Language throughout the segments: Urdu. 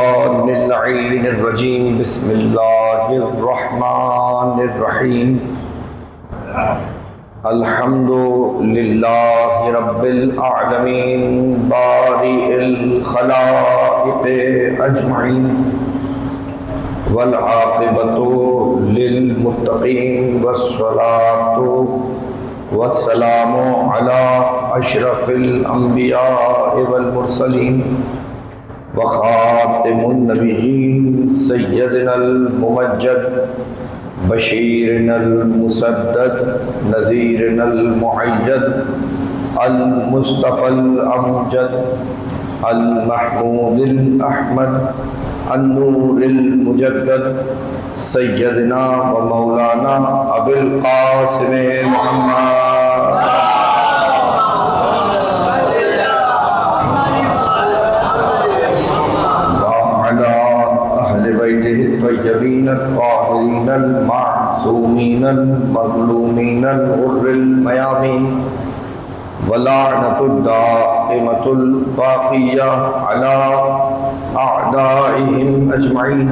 اللعين الرجيم بسم الله الرحمن الرحيم الحمد لله رب العالمين بارئ الخلائق أجمعين والعاقبة للمتقين والصلاة والسلام على أشرف الأنبياء والمرسلين وخاتم النبيين سيدنا الممجد بشيرنا المسدد نذيرنا المؤيد المصطفى الأمجد المحمود الأحمد النور المجدد سيدنا ومولانا أبي القاسم محمد الطيبين الطاهرين المعصومين المظلومين الغر الميامين ولعنة الدائمة الباقية على أعدائهم أجمعين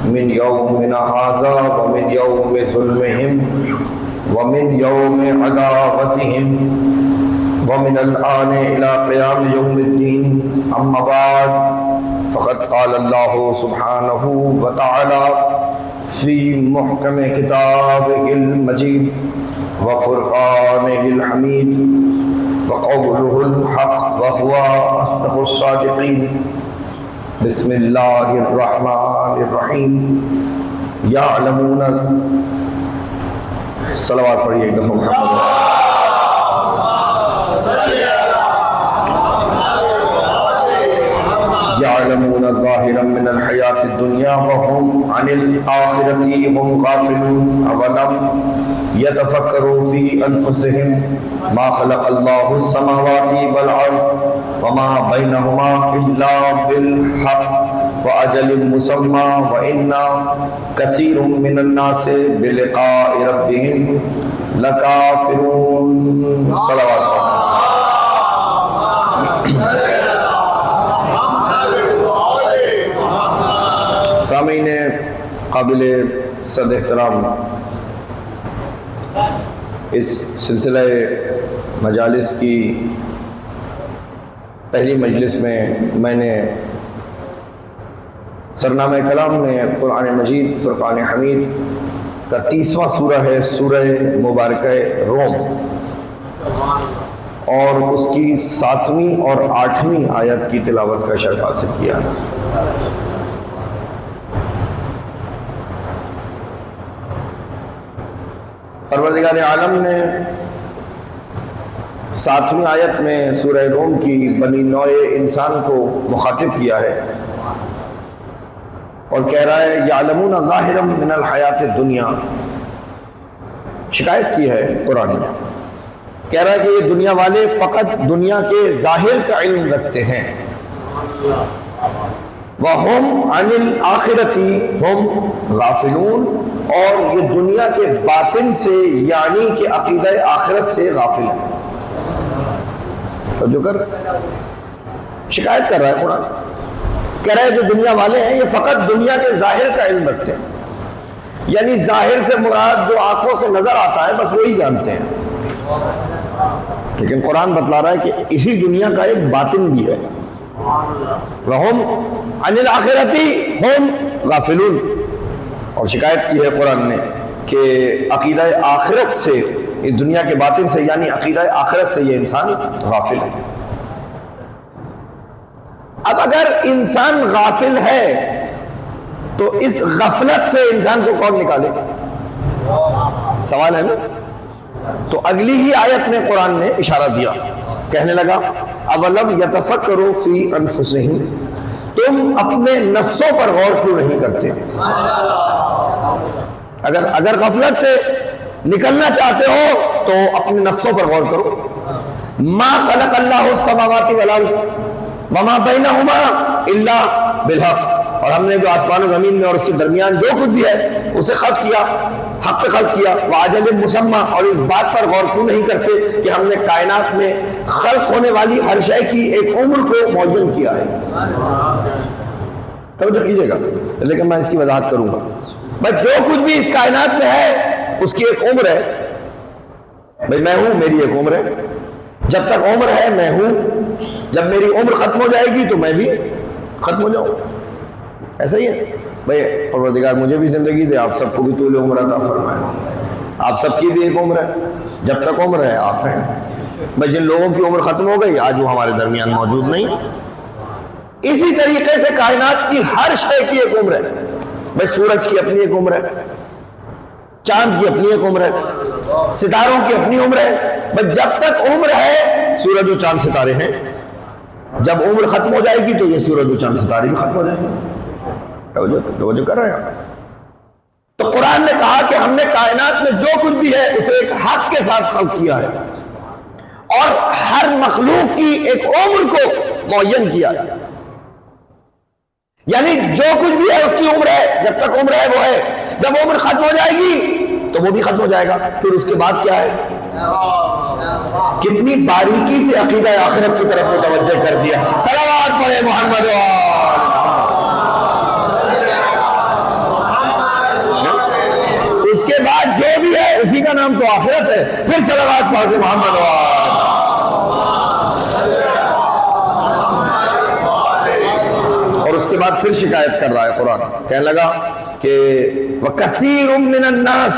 من يومنا هذا ومن يوم ظلمهم ومن يوم عداوتهم ومن الآن إلى قيام يوم الدين أما بعد فقد قال الله سبحانه وتعالى في محكم كتابه المجيد وفرقانه الحميد وقوله الحق وهو أصدق الصادقين بسم الله الرحمن الرحيم يعلمون صلوات پڑھیے ایک دفعہ محمد يعلمون ظاهرا من الحياة الدنيا وهم عن الآخرة هم غافلون أولم يتفكروا في أنفسهم ما خلق الله السماوات والأرض وما بينهما إلا بالحق وأجل مسمى وإن كثير من الناس بلقاء ربهم لكافرون صلوات سامعین قابل صد احترام، اس سلسلہ مجالس کی پہلی مجلس میں نے سرنامہ کلام میں قرآن مجید فرقان حمید کا 30واں سورہ ہے، سورہ مبارکہ روم، اور اس کی 7ویں اور 8ویں آیت کی تلاوت کا شرف حاصل کیا۔ پروردگار عالم نے 7ویں آیت میں سورہ روم کی بنی نوع انسان کو مخاطب کیا ہے اور کہہ رہا ہے یعلمون ظاہرا من الحیات الدنیا، شکایت کی ہے قرآن نے، کہہ رہا ہے کہ یہ دنیا والے فقط دنیا کے ظاہر کا علم رکھتے ہیں، وَهُمْ عَنِ الْآخِرَةِ هُمْ غَافِلُونَ، اور یہ دنیا کے باطن سے یعنی کہ عقیدہ آخرت سے غافل ہے۔ جو کر شکایت کر رہا ہے قرآن، کہہ رہا ہے جو دنیا والے ہیں یہ فقط دنیا کے ظاہر کا علم رکھتے ہیں، یعنی ظاہر سے مراد جو آنکھوں سے نظر آتا ہے بس وہی جانتے ہیں، لیکن قرآن بتلا رہا ہے کہ اسی دنیا کا ایک باطن بھی ہے۔ وَهُمْ عَنِ الْآخِرَةِ هُمْ غَافِلُونَ، اور شکایت کی ہے قرآن نے کہ عقیدہ آخرت سے، اس دنیا کے باطن سے یعنی عقیدہ آخرت سے یہ انسان غافل ہے۔ اب اگر انسان غافل ہے تو اس غفلت سے انسان کو کون نکالے؟ سوال ہے نا؟ تو اگلی ہی آیت میں قرآن نے اشارہ دیا، کہنے لگا اولم یتفکروا فی انفسہم، تم اپنے نفسوں پر غور کیوں نہیں کرتے؟ اگر غفلت سے نکلنا چاہتے ہو تو اپنے نفسوں پر غور کرو۔ ما خلق اللہ السماوات والارض وما بینہما الا بالحق، اور ہم نے جو آسمان و زمین میں اور اس کے درمیان جو کچھ بھی ہے اسے خلق کیا، حق پہ خلق کیا، وَعَجَلٍ مُسَمَّى، اور اس بات پر غور کیوں نہیں کرتے کہ ہم نے کائنات میں خلق ہونے والی ہر شے کی ایک عمر کو معین کیا ہے۔ توجہ کیجیے گا، لیکن میں اس کی وضاحت کروں گا۔ بھائی جو کچھ بھی اس کائنات میں ہے اس کی ایک عمر ہے۔ بھائی میں ہوں، میری ایک عمر ہے، جب تک عمر ہے میں ہوں، جب میری عمر ختم ہو جائے گی تو میں بھی ختم ہو جاؤں، ایسا ہی ہے۔ بھائی پروردگار مجھے بھی زندگی دے، آپ سب کو بھی طول عمر عطا فرمائے، آپ سب کی بھی ایک عمر ہے، جب تک عمر ہے آپ ہیں۔ بھائی جن لوگوں کی عمر ختم ہو گئی آج وہ ہمارے درمیان موجود نہیں۔ اسی طریقے سے کائنات کی ہر شے کی ایک عمر ہے۔ بھائی سورج کی اپنی ایک عمر ہے، چاند کی اپنی ایک عمر ہے، ستاروں کی اپنی عمر ہے۔ بھائی جب تک عمر ہے سورج و چاند ستارے ہیں، جب عمر ختم ہو جائے گی تو یہ سورج و چاند ستارے بھی ختم ہو جائیں گے۔ توجہ کر رہے ہیں؟ تو قرآن نے کہا کہ ہم نے کائنات میں جو کچھ بھی ہے اسے ایک حق کے ساتھ خلق کیا ہے، اور ہر مخلوق کی ایک عمر کو معین کیا ہے۔ یعنی جو کچھ بھی ہے اس کی عمر ہے، جب تک عمر ہے وہ ہے، جب عمر ختم ہو جائے گی تو وہ بھی ختم ہو جائے گا، پھر اس کے بعد کیا ہے۔ کتنی باریکی سے عقیدہ آخرت کی طرف متوجہ کر دیا۔ صلوات پڑھے محمد اس کے بعد جو بھی ہے اسی کا نام تو آخرت ہے، پھر صلوات پڑھ کے محمد اور اس کے بعد پھر شکایت کر رہا ہے قرآن، کہنے لگا کہ وَكَثِيرٌ مِّنَ النَّاسِ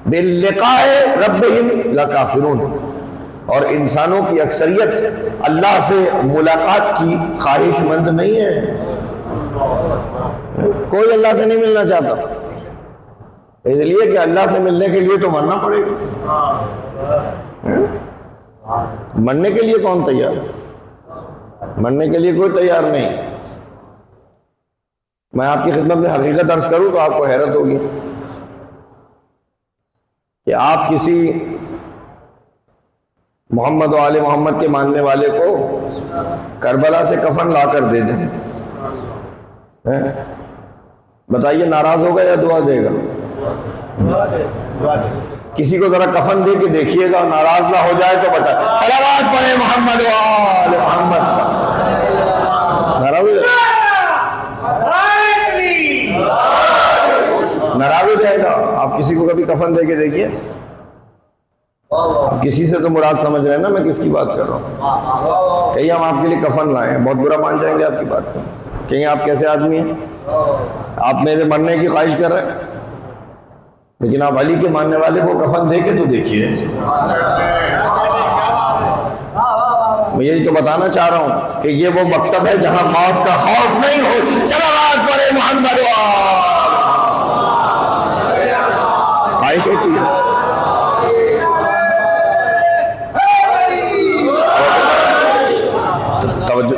بِاللِّقَاءِ رَبِّهِمْ لَكَافِرُونَ، اور انسانوں کی اکثریت اللہ سے ملاقات کی خواہش مند نہیں ہے، کوئی اللہ سے نہیں ملنا چاہتا، اس لیے کہ اللہ سے ملنے کے لیے تو مرنا پڑے گا۔ مرنے کے لیے کون تیار؟ مرنے کے لیے کوئی تیار نہیں۔ میں آپ کی خدمت میں حقیقت عرض کروں تو آپ کو حیرت ہوگی کہ آپ کسی محمد و آل محمد کے ماننے والے کو کربلا سے کفن لا کر دے دیں، بتائیے ناراض ہوگا یا دعا دے گا؟ کسی کو ذرا کفن دے کے دیکھیے گا، ناراض نہ ہو جائے تو بتا، صلوات پڑھے محمد و آل محمد، ناراض ہو جائے ناراض ہو جائے گا۔ آپ کسی کو کبھی کفن دے کے دیکھیے، کسی سے تو مراد سمجھ رہے ہیں نا میں کس کی بات کر رہا ہوں؟ کہیں ہم آپ کے لیے کفن لائے ہیں، بہت برا مان جائیں گے آپ کی بات کو، کہیں آپ کیسے آدمی ہیں، آپ میرے مرنے کی خواہش کر رہے ہیں، لیکن آپ علی کے ماننے والے کو کفن دے کے تو دیکھیے۔ میں یہی تو بتانا چاہ رہا ہوں کہ یہ وہ مکتب ہے جہاں موت کا خوف نہیں ہو۔ صلوات پڑھے محمد و خواہش ہوتی ہے۔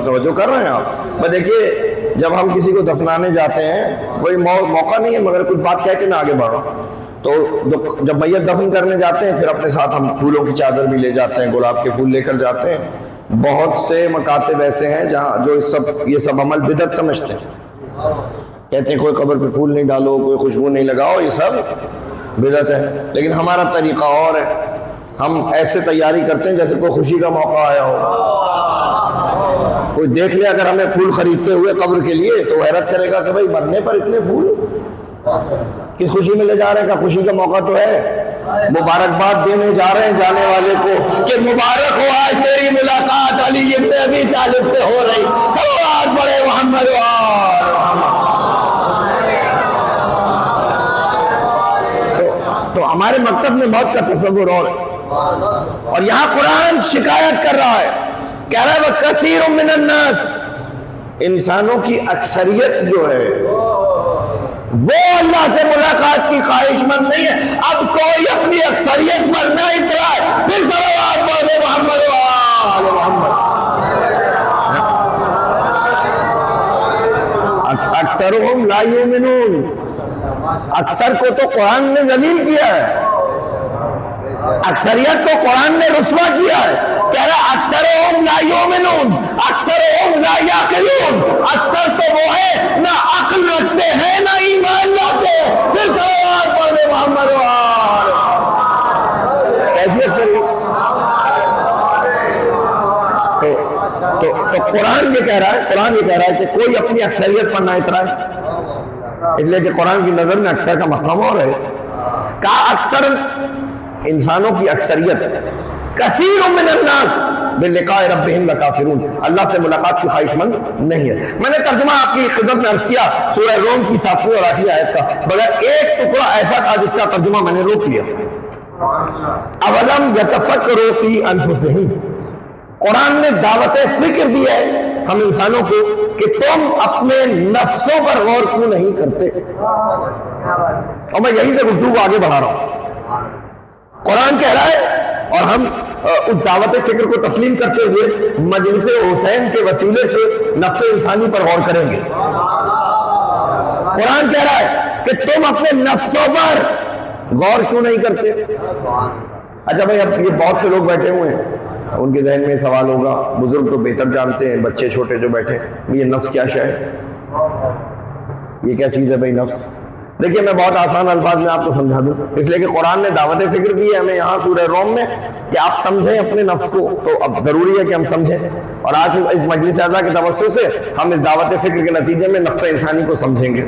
توجہ کر رہے ہیں آپ؟ میں دیکھیے جب ہم کسی کو دفنانے جاتے ہیں کوئی موقع نہیں ہے مگر کچھ بات کہہ کے میں آگے بڑھا، تو جب میت دفن کرنے جاتے ہیں پھر اپنے ساتھ ہم پھولوں کی چادر بھی لے جاتے ہیں، گلاب کے پھول لے کر جاتے ہیں۔ بہت سے مکاتب ایسے ہیں جہاں جو یہ سب عمل بدعت سمجھتے ہیں، کہتے ہیں کوئی قبر پہ پھول نہیں ڈالو، کوئی خوشبو نہیں لگاؤ، یہ سب بدعت ہے۔ لیکن ہمارا طریقہ اور ہے، ہم ایسے تیاری کرتے ہیں جیسے کوئی خوشی کا موقع آیا ہو۔ کوئی دیکھ لے اگر ہمیں پھول خریدتے ہوئے قبر کے لیے تو حیرت کرے گا کہ بھائی مرنے پر اتنے پھول کس خوشی میں لے جا رہے ہیں؟ کہ خوشی کا موقع تو ہے، مبارکباد دینے جا رہے ہیں جانے والے کو کہ مبارک ہو آج تیری ملاقات علی ابن ابی طالب سے ہو رہی۔ صلوات پڑھے محمد و آل محمد۔ تو ہمارے مکتب میں موت کا تصور اور یہاں قرآن شکایت کر رہا ہے، کہہ رہا ہے وَكَثِيرٌ مِّنَ النَّاسِ، انسانوں کی اکثریت جو ہے وہ اللہ سے ملاقات کی خواہش مند نہیں ہے۔ اب کوئی اپنی اکثریت پر نہ اترائے، پھر صلوات پڑھے محمد و آل محمد۔ اکثرهم لا یؤمنون، اکثر کو تو قرآن نے ذلیل کیا ہے، اکثریت کو قرآن نے رسوا کیا ہے، کہہ رہا اکثرهم لا یؤمنون، اکثرهم لا یعقلون، اکثر تو وہ ہے نہ عقل رکھتے ہیں نہ ایمان لاتے، پھر صلوات پڑھے محمد و آل۔ ایسی اکثریت تو قرآن یہ کہہ رہا ہے قرآن یہ کہہ رہا ہے کہ کوئی اپنی اکثریت پر نہ اترائے، اس لیے کہ قرآن کی نظر میں اکثر کا مفہوم اور ہے. کہا اکثر انسانوں کی اکثریت، کثیر من الناس بلقاء ربہم لکافرون، اللہ سے ملاقات کی خواہش مند نہیں ہے. میں نے ترجمہ آپ کی خدمت میں عرض کیا سورہ روم کی 7ویں اور 8ویں آیت کا، مگر ایک ٹکڑا ایسا تھا جس کا ترجمہ میں نے روک لیا. اولم یتفکروا فی انفسہم، قرآن نے دعوت فکر دی ہے ہم انسانوں کو کہ تم اپنے نفسوں پر غور کیوں نہیں کرتے. اور میں یہی سے گفتگو کو آگے بڑھا رہا ہوں. قرآن کہہ رہا ہے اور ہم اس دعوت فکر کو تسلیم کرتے ہوئے مجلس حسین کے وسیلے سے نفس انسانی پر غور کریں گے. قرآن کہہ رہا ہے کہ تم اپنے نفسوں پر غور کیوں نہیں کرتے. اچھا بھائی، اب یہ بہت سے لوگ بیٹھے ہوئے ہیں، ان کے ذہن میں سوال ہوگا، بزرگ تو بہتر جانتے ہیں، بچے چھوٹے جو بیٹھے ہیں، یہ نفس کیا شے ہے، یہ کیا چیز ہے بھائی نفس. دیکھیے میں بہت آسان الفاظ میں آپ کو سمجھا دوں، اس لیے کہ قرآن نے دعوت فکر دی ہے ہمیں یہاں سورہ روم میں کہ آپ سمجھیں اپنے نفس کو. تو اب ضروری ہے کہ ہم سمجھیں، اور آج اس مجلس اعلیٰ کے توسط سے ہم اس دعوت فکر کے نتیجے میں نفس انسانی کو سمجھیں گے.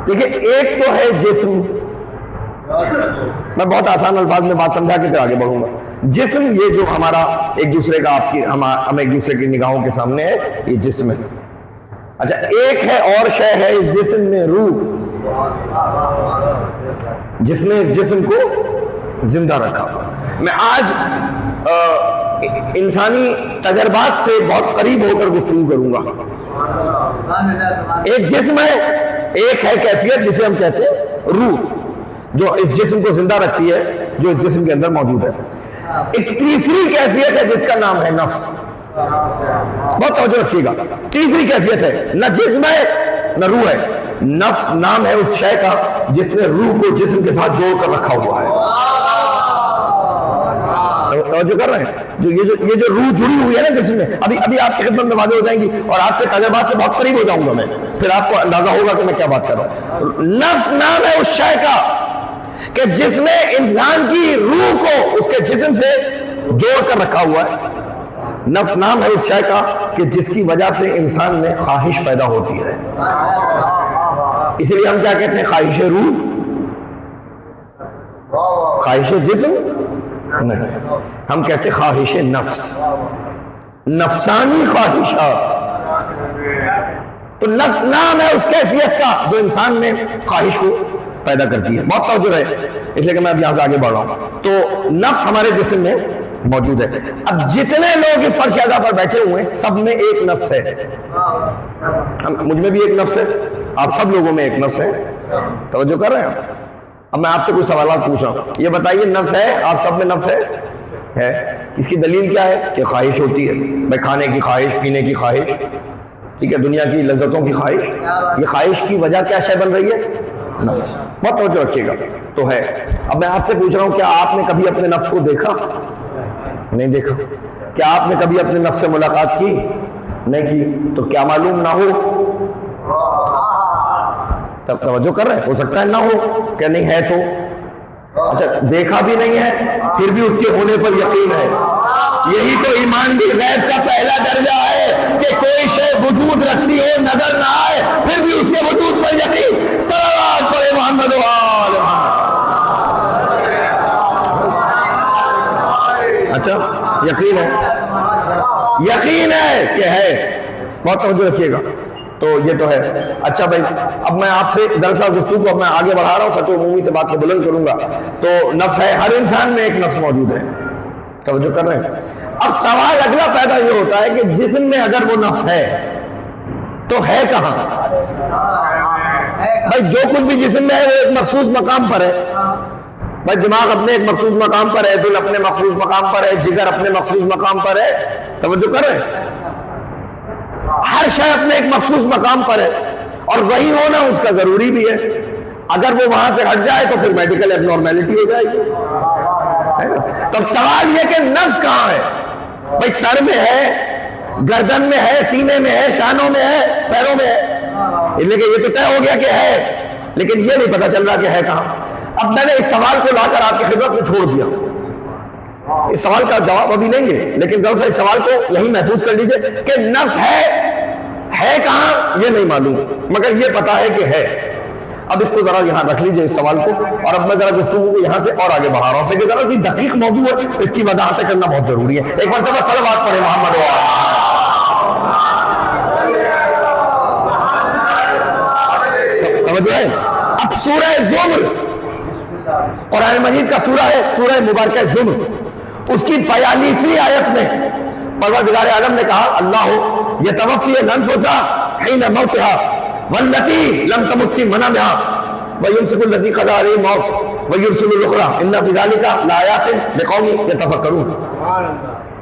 دیکھیے ایک تو ہے جسم، میں بہت آسان الفاظ میں بات سمجھا کے پھر آگے بڑھوں گا. جسم یہ جو ہمارا ایک دوسرے کا ہم ایک دوسرے کی نگاہوں کے سامنے ہے، یہ جسم ہے. اچھا ایک ہے اور شے ہے اس جسم میں روح، جس نے اس جسم کو زندہ رکھا. میں آج انسانی تجربات سے بہت قریب ہو کر گفتگو کروں گا. ایک جسم ہے، ایک ہے کیفیت جسے ہم کہتے ہیں روح، جو اس جسم کو زندہ رکھتی ہے، جو اس جسم کے اندر موجود ہے. ایک تیسری کیفیت ہے جس کا نام ہے نفس. بہت توجہ رکھیے گا، تیسری کیفیت ہے، نہ جسم ہے نہ روح ہے، نفس نام ہے اس شے کا جس نے روح کو جسم کے ساتھ جوڑ کر رکھا ہوا ہے. توجہ کر رہے ہیں؟ یہ جو روح جڑی ہوئی ہے نا جسم میں، ابھی آپ کی خدمت میں واضح ہو جائیں گی اور آپ کے تجربات سے بہت قریب ہو جاؤں گا میں، پھر آپ کو اندازہ ہوگا کہ میں کیا بات کر رہا ہوں. نفس نام ہے اس شے کا کہ جس نے انسان کی روح کو اس کے جسم سے جوڑ کر رکھا ہوا ہے. نفس نام ہے اس شے کا کہ جس کی وجہ سے انسان میں خواہش پیدا ہوتی ہے. اسی لیے ہم کیا کہتے ہیں؟ خواہش روح، خواہش جسم نہیں، ہم کہتے ہیں خواہش نفس، نفسانی خواہشات. تو نفس نام ہے اس کیفیت کا جو انسان میں خواہش کو پیدا کرتی ہے. بہت توجہ ہے، اس لیے کہ میں اب یہاں سے آگے بڑھ رہا ہوں. تو نفس ہمارے جسم میں موجود ہے. اب جتنے لوگ اس فرش اعلیٰ پر بیٹھے ہوئے ہیں سب میں ایک نفس ہے. مجھ میں بھی ایک نفس ہے، آپ سب لوگوں میں ایک نفس ہے. توجہ کر رہے ہیں؟ اب میں آپ سے کچھ سوالات پوچھ رہا ہوں، یہ بتائیے نفس ہے آپ سب میں نفس ہے؟ اس کی دلیل کیا ہے؟ کہ خواہش ہوتی ہے بھائی، کھانے کی خواہش، پینے کی خواہش، ٹھیک ہے، دنیا کی لذتوں کی خواہش. یہ خواہش کی وجہ کیا شے بن رہی ہے؟ نفس. بہت توجہ رکھیے گا. تو ہے. اب میں آپ سے پوچھ رہا ہوں، کیا آپ نے کبھی اپنے نفس کو دیکھا؟ نہیں دیکھا. کیا آپ نے کبھی اپنے نفس سے ملاقات کی؟ نہیں کی. تو کیا معلوم نہ ہو؟ تب توجہ کر رہے ہیں، ہو سکتا ہے نہ ہو کہ نہیں ہے تو. اچھا دیکھا بھی نہیں ہے پھر بھی اس کے ہونے پر یقین ہے. یہی تو ایمان بھی غیب کا پہلا درجہ ہے کہ کوئی شے وجود رکھتی ہو نظر نہ آئے پھر بھی اس کے وجود پر یقین. صلوات پڑھے محمد و آل محمد. اچھا یقین ہے، یقین ہے کہ ہے. بہت توجہ رکھیے گا. تو یہ تو ہے. اچھا بھائی، اب میں آپ سے دراصل گفتگو کو میں آگے بڑھا رہا ہوں، سچ عمومی سے بات کو بلند کروں گا. تو نفس ہے، ہر انسان میں ایک نفس موجود ہے. توجہ کر رہے ہیں؟ اب سوال اگلا پیدا یہ ہوتا ہے کہ جسم میں اگر وہ نفس ہے تو ہے کہاں؟ بھائی جو کچھ بھی جسم میں ہے وہ ایک مخصوص مقام پر ہے. بھائی دماغ اپنے ایک مخصوص مقام پر ہے، دل اپنے مخصوص مقام پر ہے، جگر اپنے مخصوص مقام پر ہے. توجہ کر رہے ہیں؟ ہر شے اپنے ایک مخصوص مقام پر ہے اور وہی ہونا اس کا ضروری بھی ہے. اگر وہ وہاں سے ہٹ جائے تو پھر میڈیکل ایب نارمیلٹی ہو جائے گی. تو سوال یہ کہ نفس کہاں ہے؟ بھائی سر میں ہے، گردن میں ہے، سینے میں ہے، شانوں میں ہے، پیروں میں ہے. لیکن یہ تو طے ہو گیا کہ ہے، لیکن یہ نہیں پتا چل رہا کہ ہے کہاں. اب میں نے اس سوال کو لا کر آپ کی خدمت میں چھوڑ دیا. اس سوال کا جواب ابھی لیں گے، لیکن ذرا سا اس سوال کو یہی محفوظ کر لیجئے کہ نفس ہے کہاں یہ نہیں معلوم، مگر یہ پتا ہے کہ ہے۔ اب اس کو ذرا یہاں رکھ لیجئے اس سوال کو، اور اب میں ذرا گفتگو کو یہاں سے اور آگے بڑھا رہا ہوں کہ ذرا سی دقیق موضوع ہے، اس کی وضاحت کرنا بہت ضروری ہے۔ ایک مرتبہ صلوات پڑھیں محمد توجہ ہے۔ اب سورہ زمر قرآن مجید کا سورہ ہے، سورہ مبارکہ زمر، اس کی 42ویں آیت میں پروردگار عالم نے کہا اللہ یتوفی الانفس حین موتها واللتی لم تمت فی منامها ویمسک الذی قضی علیہ الموت ویرسل الاخری ان فی ذلک لآیات لقوم یتفکرون۔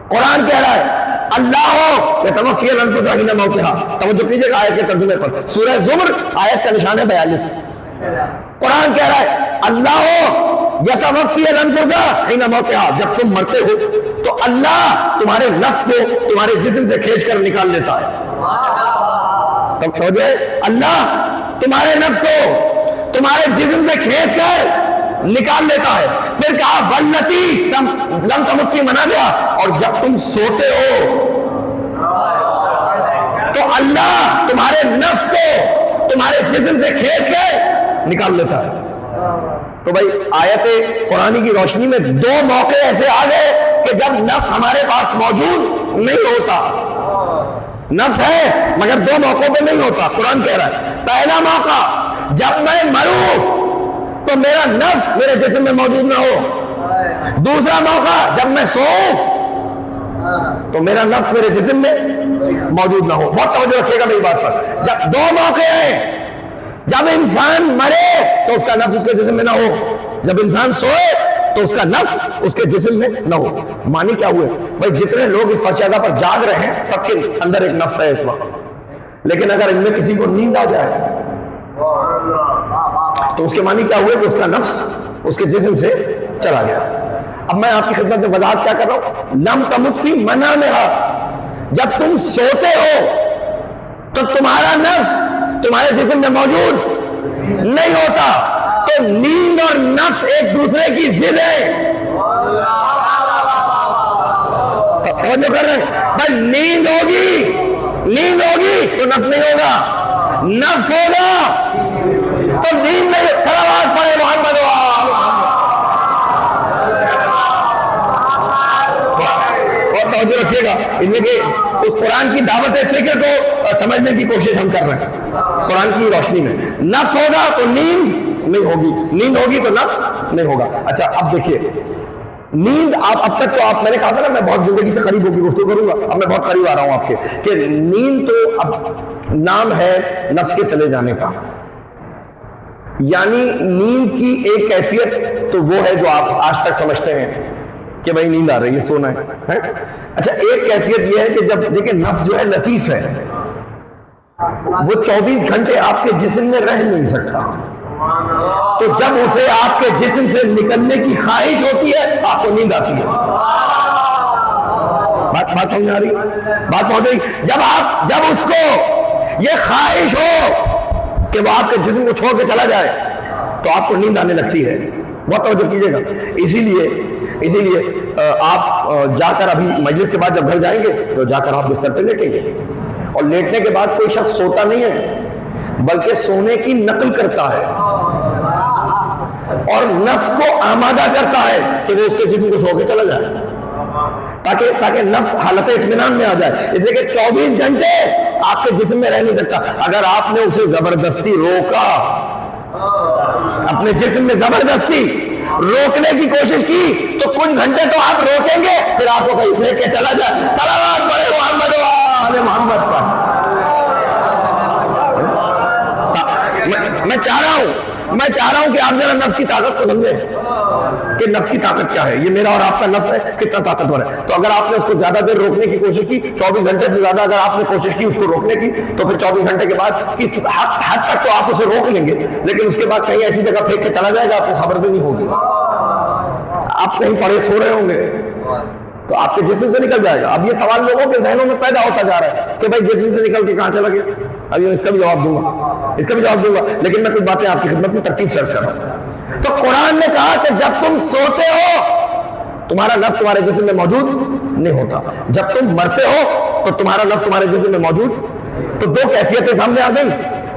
قرآن کہہ رہا ہے اللہ یتوفی الانفس حین موتها، توجہ کیجئے گا آیت کے ترجمے پر، سورہ زمر آیت کا نشان ہے 42۔ قرآن کہہ رہا ہے اللہ یتوفی الانفس حین موتها، جب تم مرتے ہو تو اللہ تمہارے نفس کو تمہارے جسم سے کھینچ کر نکال لیتا ہے۔ تب توجہ ہے، اللہ تمہارے نفس کو تمہارے جسم سے کھینچ کر نکال لیتا ہے۔ پھر کہا واللتی لم تمت فی منامها، اور جب تم سوتے ہو تو اللہ تمہارے نفس کو تمہارے جسم سے کھینچ کر نکال لیتا ہے۔ تو بھائی آیت قرآنی کی روشنی میں دو موقع ایسے آ گئے کہ جب نفس ہمارے پاس موجود نہیں ہوتا، نفس ہے مگر دو موقعوں پہ نہیں ہوتا۔ قرآن کہہ رہا ہے پہلا موقع جب میں مروں تو میرا نفس میرے جسم میں موجود نہ ہو، دوسرا موقع جب میں سوؤں تو میرا نفس میرے جسم میں موجود نہ ہو۔ بہت توجہ رکھیے گا میری بات پر، جب دو موقع ہیں، جب انسان مرے تو اس کا نفس اس کے جسم میں نہ ہو، جب انسان سوئے تو اس کا نفس اس کے جسم میں نہ ہو۔ معنی کیا ہوئے بھائی، جتنے لوگ اس فرشادہ پر جاگ رہے ہیں سب کے اندر ایک نفس ہے اس وقت، لیکن اگر ان میں کسی کو نیند آ جائے تو اس کے معنی کیا ہوئے کہ اس کا نفس اس کے جسم سے چلا گیا۔ اب میں آپ کی خدمت میں وضاحت کیا کر رہا ہوں، لم تمت فی منامها، جب تم سوتے ہو تو تمہارا نفس تمہارے جسم میں موجود نہیں ہوتا، تو نیند اور نفس ایک دوسرے کی ضد ہے۔ توجہ کر رہے ہیں بھائی، نیند ہوگی تو نفس نہیں ہوگا، نفس ہوگا تو نیند نہیں۔ صلوات پڑھے محمد اور توجہ رکھیے گا ان میں کہ اس قرآن کی دعوت فکر کو سمجھنے کی کوشش ہم کر رہے ہیں۔ قرآن کی روشنی میں نفس ہوگا تو نیند نہیں ہوگی، نیند ہوگی تو نفس نہیں ہوگا۔ اچھا اب دیکھیے، نیند اب تک تو آپ، میں نے کہا تھا نا میں بہت زندگی سے قریب ہو کے گفتگو کروں گا، اب میں بہت قریب آ رہا ہوں آپ کے، کہ نیند تو اب نام ہے نفس کے چلے جانے کا، یعنی نیند کی ایک کیفیت تو وہ ہے جو آپ آج تک سمجھتے ہیں کہ بھائی نیند آ رہی ہے، سونا ہے۔ اچھا ایک کیفیت یہ ہے کہ جب دیکھیں نفس جو ہے لطیف ہے، وہ 24 گھنٹے آپ کے جسم میں رہ نہیں سکتا، تو جب اسے آپ کے جسم سے نکلنے کی خواہش ہوتی ہے آپ کو نیند آتی ہے۔ بات سمجھ آ رہی؟ بات پہنچ رہی؟ جب اس کو یہ خواہش ہو کہ وہ آپ کے جسم کو چھوڑ کے چلا جائے تو آپ کو نیند آنے لگتی ہے۔ بہت توجہ کیجیے گا، اسی لیے آپ جا کر ابھی مجلس کے بعد جب گھر جائیں گے تو جا کر آپ بستر پہ لیٹیں گے، اور لیٹنے کے بعد کوئی شخص سوتا نہیں ہے بلکہ سونے کی نقل کرتا ہے اور نفس کو آمادہ کرتا ہے کہ وہ اس کے جسم کو چھوڑ کے چلا جائے، تاکہ نفس حالت اطمینان میں آ جائے۔ اس لیے کہ 24 گھنٹے آپ کے جسم میں رہ نہیں سکتا۔ اگر آپ نے اسے زبردستی روکا، اپنے جسم میں زبردستی روکنے کی کوشش کی تو کچھ گھنٹے تو آپ روکیں گے، پھر آپ کو کہیں پھینک کے چلا جائے۔ صلوات پڑھے محمد و آل محمد پر۔ میں چاہ رہا ہوں کہ آپ ذرا نفس کی طاقت کو سمجھیں کہ نفس کی طاقت کیا ہے۔ یہ میرا اور آپ کا نفس ہے کتنا طاقتور ہے۔ تو اگر آپ نے اس کو زیادہ دیر روکنے کی کوشش کی، 24 گھنٹے سے زیادہ اگر آپ نے کوشش کی اس کو روکنے کی، تو پھر 24 گھنٹے کے بعد کس حد تک تو آپ اسے روک لیں گے، لیکن اس کے بعد کہیں ایسی جگہ پھینک کے چلا جائے گا، آپ کو خبر بھی نہیں ہوگی۔ آپ کہیں پڑے سو رہے ہوں گے تو آپ کے جسم سے نکل جائے گا۔ اب یہ سوال لوگوں کے ذہنوں میں پیدا ہوتا جا رہا ہے کہ بھائی جسم سے نکل کے کہاں چلا گیا؟ ابھی میں اس کا بھی جواب دوں گا، لیکن میں کچھ باتیں آپ کی خدمت میں ترتیب سے عرض کر رہا ہوں۔ تو قرآن نے کہا کہ جب تم سوتے ہو تمہارا نفس تمہارے جسم میں موجود نہیں ہوتا. جب تم مرتے ہو تو تمہارا نفس تمہارے جسم میں موجود. تو دو کیفیتیں سامنے آ گئی.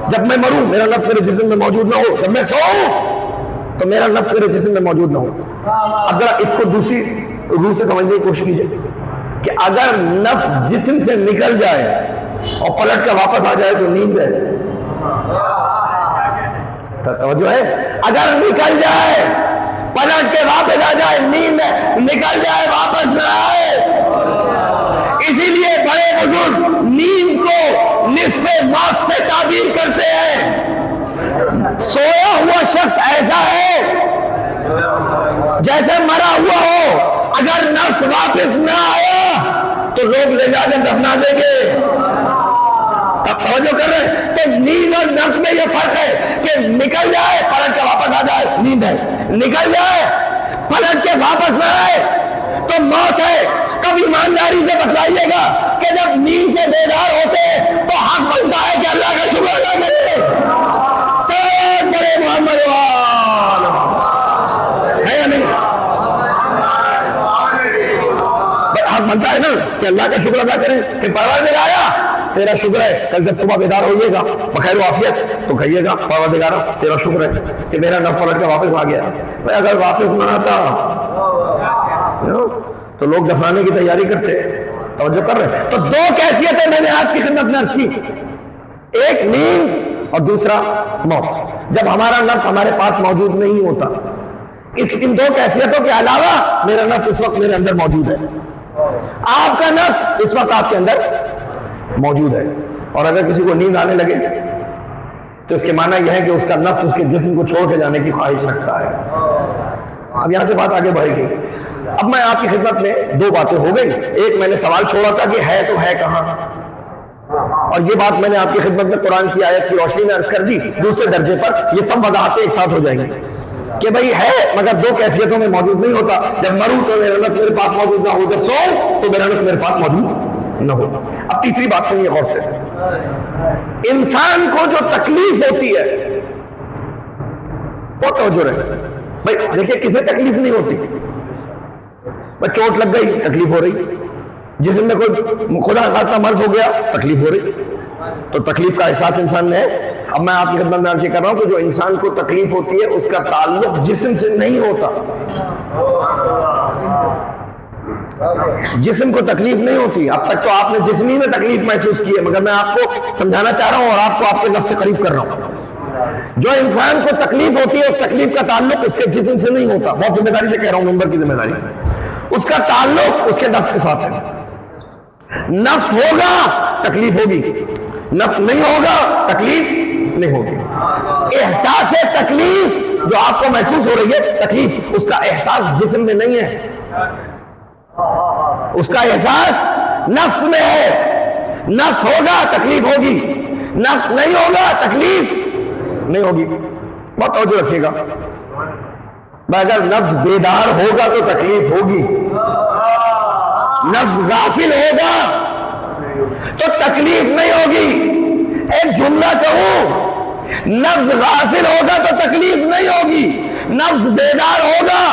جب میں مروں میرا نفس میرے جسم میں موجود نہ ہو, جب میں سوؤں تو میرا نفس میرے جسم میں موجود نہ ہو. اب ذرا اس کو دوسری روح سے سمجھنے کی کوشش کیجئے کہ اگر نفس جسم سے نکل جائے اور پلٹ کر واپس آ جائے تو نیند ہے. توجہ ہے, اگر نکل جائے پلٹ کے واپس آ جائے نیند ہے, نکل جائے واپس نہ آئے. اسی لیے بڑے بزرگ نیند کو نصف موت سے تعبیر کرتے ہیں. سویا ہوا شخص ایسا ہے جیسے مرا ہوا ہو, اگر نفس واپس نہ آیا تو لوگ لے جا کے دفنا دیں گے. اب توجہ کر رہے ہیں, تو نیند اور نفس میں یہ فرق ہے کہ نکل جائے پلٹ کے واپس آ جائے نیند ہے, نکل جائے پلٹ کے واپس نہ آئے تو موت ہے. کب ایمانداری سے بتلائیے گا کہ جب نیند سے بیدار ہوتے ہیں تو حق بنتا ہے کہ اللہ کا شکر ادا کرے. سب بڑے محمد وال ہے یا نہیں؟ حق بنتا ہے نا کہ اللہ کا شکر ادا کریں کہ پروردگارا تیرا شکر ہے. کل جب صبح بیدار ہوئیے گا بخیر و عافیت تو کہیے گا پروردگارا تیرا شکر ہے کہ میرا نفس پلٹ کے واپس آ گیا. بھائی اگر واپس نہ آتا تو لوگ دفنانے کی تیاری کرتے ہیں. توجہ کر رہے ہیں. تو دو کیفیتیں میں نے آپ کی خدمت میں عرض کی, ایک نیند اور دوسرا موت. جب ہمارا نفس ہمارے پاس موجود نہیں ہوتا, ان دو کیفیتوں کے علاوہ میرا نفس اس وقت میرے اندر موجود ہے, آپ کا نفس اس وقت آپ کے اندر موجود ہے. اور اگر کسی کو نیند آنے لگے تو اس کے معنی یہ ہے کہ اس کا نفس اس کے جسم کو چھوڑ کے جانے کی خواہش رکھتا ہے. اب یہاں سے بات آگے بڑھے گی. اب میں آپ کی خدمت میں دو باتیں ہو گئی. ایک میں نے سوال چھوڑا تھا کہ ہے تو ہے کہاں, اور یہ بات میں نے آپ کی خدمت میں قرآن کی آیت کی روشنی میں عرض کر دی. دوسرے درجے پر یہ سب وضاحتیں ایک ساتھ ہو جائیں گی کہ بھئی ہے مگر دو کیفیتوں میں موجود نہیں ہوتا. جب مروں تو میرا نفس میرے پاس موجود نہ ہو, جب سوؤں تو میرا نفس میرے پاس موجود نہ ہو. اب تیسری بات سنیے غور سے. انسان کو جو تکلیف ہوتی ہے وہ توجہ رہے. بھائی دیکھیے کسے تکلیف نہیں ہوتی, چوٹ لگ گئی تکلیف ہو رہی, جسم میں کوئی خدا خاصہ مرض ہو گیا تکلیف ہو رہی, تو تکلیف کا احساس انسان نے ہے. اب میں آپ کی خدمت میں عرض کر رہا ہوں کہ جو انسان کو تکلیف ہوتی ہے اس کا تعلق جسم سے نہیں ہوتا. جسم کو تکلیف نہیں ہوتی. اب تک تو آپ نے جسمی میں تکلیف محسوس کی ہے, مگر میں آپ کو سمجھانا چاہ رہا ہوں اور آپ کو آپ کے نفس سے قریب کر رہا ہوں. جو انسان کو تکلیف ہوتی ہے اس تکلیف کا تعلق اس کے جسم سے نہیں ہوتا. بہت ذمہ داری سے کہہ رہا ہوں, ممبر کی ذمہ داری سے. اس کا تعلق اس کے نفس کے ساتھ ہے. نفس ہوگا تکلیف ہوگی, نفس نہیں ہوگا تکلیف نہیں ہوگی. احساس تکلیف جو آپ کو محسوس ہو رہی ہے تکلیف, اس کا احساس جسم میں نہیں ہے, اس کا احساس نفس میں ہے. نفس ہوگا تکلیف ہوگی, نفس نہیں ہوگا تکلیف نہیں ہوگی. بہت توجہ رکھیے گا. اگر نفس بیدار ہوگا تو تکلیف ہوگی, نفس غافل ہوگا تو تکلیف نہیں ہوگی. ایک جملہ کہوں, نفس غافل ہوگا تو تکلیف نہیں ہوگی, نفس بیدار ہوگا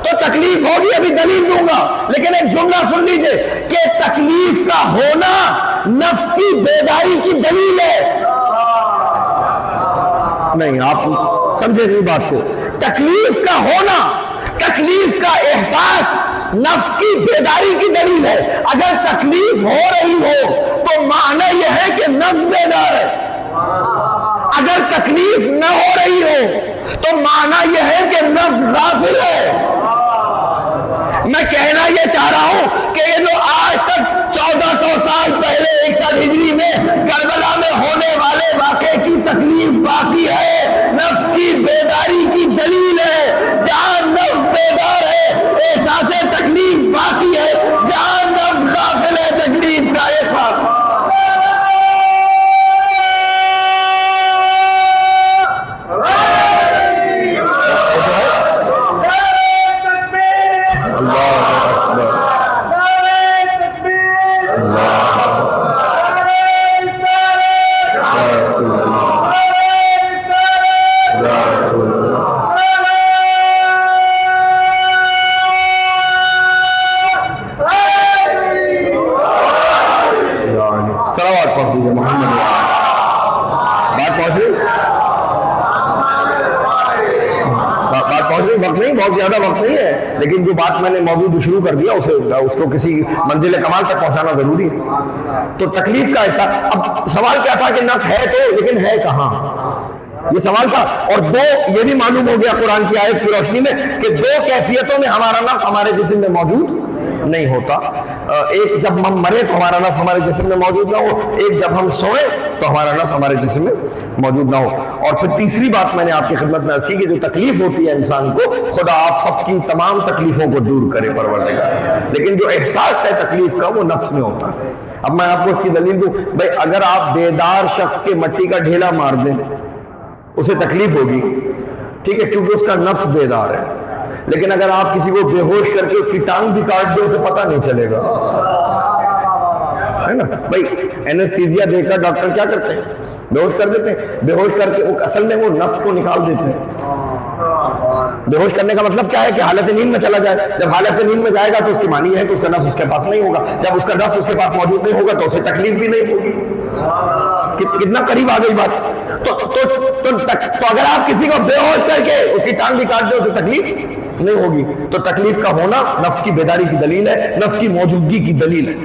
تو تکلیف ہوگی. ابھی دلیل دوں گا, لیکن ایک جملہ سن لیجئے کہ تکلیف کا ہونا نفس کی بیداری کی دلیل ہے. نہیں آپ سمجھے نہیں بات کو. تکلیف کا ہونا, تکلیف کا احساس نفس کی بیداری کی دلیل ہے. اگر تکلیف ہو رہی ہو تو معنی یہ ہے کہ نفس بیدار ہے. اگر تکلیف نہ ہو رہی ہو تو معنی یہ ہے کہ نفس غافل ہے. میں کہنا یہ چاہ رہا ہوں کہ یہ جو آج تک 1400 سال پہلے 61 ہجری میں کربلا میں ہونے والے واقعے کی تکلیف باقی ہے, نفس کی بیداری کی دلیل ہے. جہاں نفس بیدار ہے احساس تکلیف باقی ہے, جہاں نفس غافل ہے تکلیف کا احساس. بہت زیادہ وقت نہیں ہے، لیکن جو بات میں نے موضوع شروع کر دیا اس کو کسی منزل کمال تک پہنچانا ضروری ہے۔ تو تکلیف کا حصہ، اب سوال کیا تھا کہ نفس ہے تو، لیکن ہے کہاں، یہ سوال تھا۔ اور دو یہ بھی معلوم ہو گیا قرآن کی آیت کی روشنی میں کہ دو کیفیتوں میں ہمارا نفس ہمارے جسم میں موجود نہیں ہوتا۔ ایک جب ہم مرے تو ہمارا نفس ہمارے جسم میں موجود نہ ہو، ایک جب ہم سوئے تو ہمارا نفس ہمارے جسم میں موجود نہ ہو۔ اور پھر تیسری بات میں نے آپ کی خدمت میں عرض کی کہ جو تکلیف ہوتی ہے انسان کو، خدا آپ سب کی تمام تکلیفوں کو دور کرے پروردگار، لیکن جو احساس ہے تکلیف کا وہ نفس میں ہوتا ہے۔ اب میں آپ کو اس کی دلیل دوں، بھائی اگر آپ بیدار شخص کے مٹی کا ڈھیلا مار دیں اسے تکلیف ہوگی، ٹھیک ہے، کیونکہ اس کا نفس بیدار ہے، لیکن اگر آپ کسی کو بے ہوش کر کے اس کی ٹانگ بھی کاٹ دیں اسے پتہ نہیں چلے گا، ہے نا؟ بھائی اینستھیزیا دے کر ڈاکٹر کیا کرتے ہیں؟ بے ہوش کر دیتے ہیں، بے ہوش کر کے اصل میں وہ نفس کو نکال دیتے ہیں۔ بے ہوش کرنے کا مطلب کیا ہے کہ حالت نیند میں چلا جائے، جب حالت نیند میں جائے گا تو اس کی معنی ہے کہ اس کا نفس اس کے پاس نہیں ہوگا، جب اس کا نفس اس کے پاس موجود نہیں ہوگا تو اسے تکلیف بھی نہیں ہوگی۔ کتنا قریب آ گئی بات۔ تو اگر آپ کسی کو بے ہوش کر کے اس کی ٹانگ بھی کاٹ دیں اسے تکلیف نہیں ہوگی، تو تکلیف کا ہونا نفس کی بیداری کی دلیل ہے، نفس کی موجودگی کی دلیل ہے۔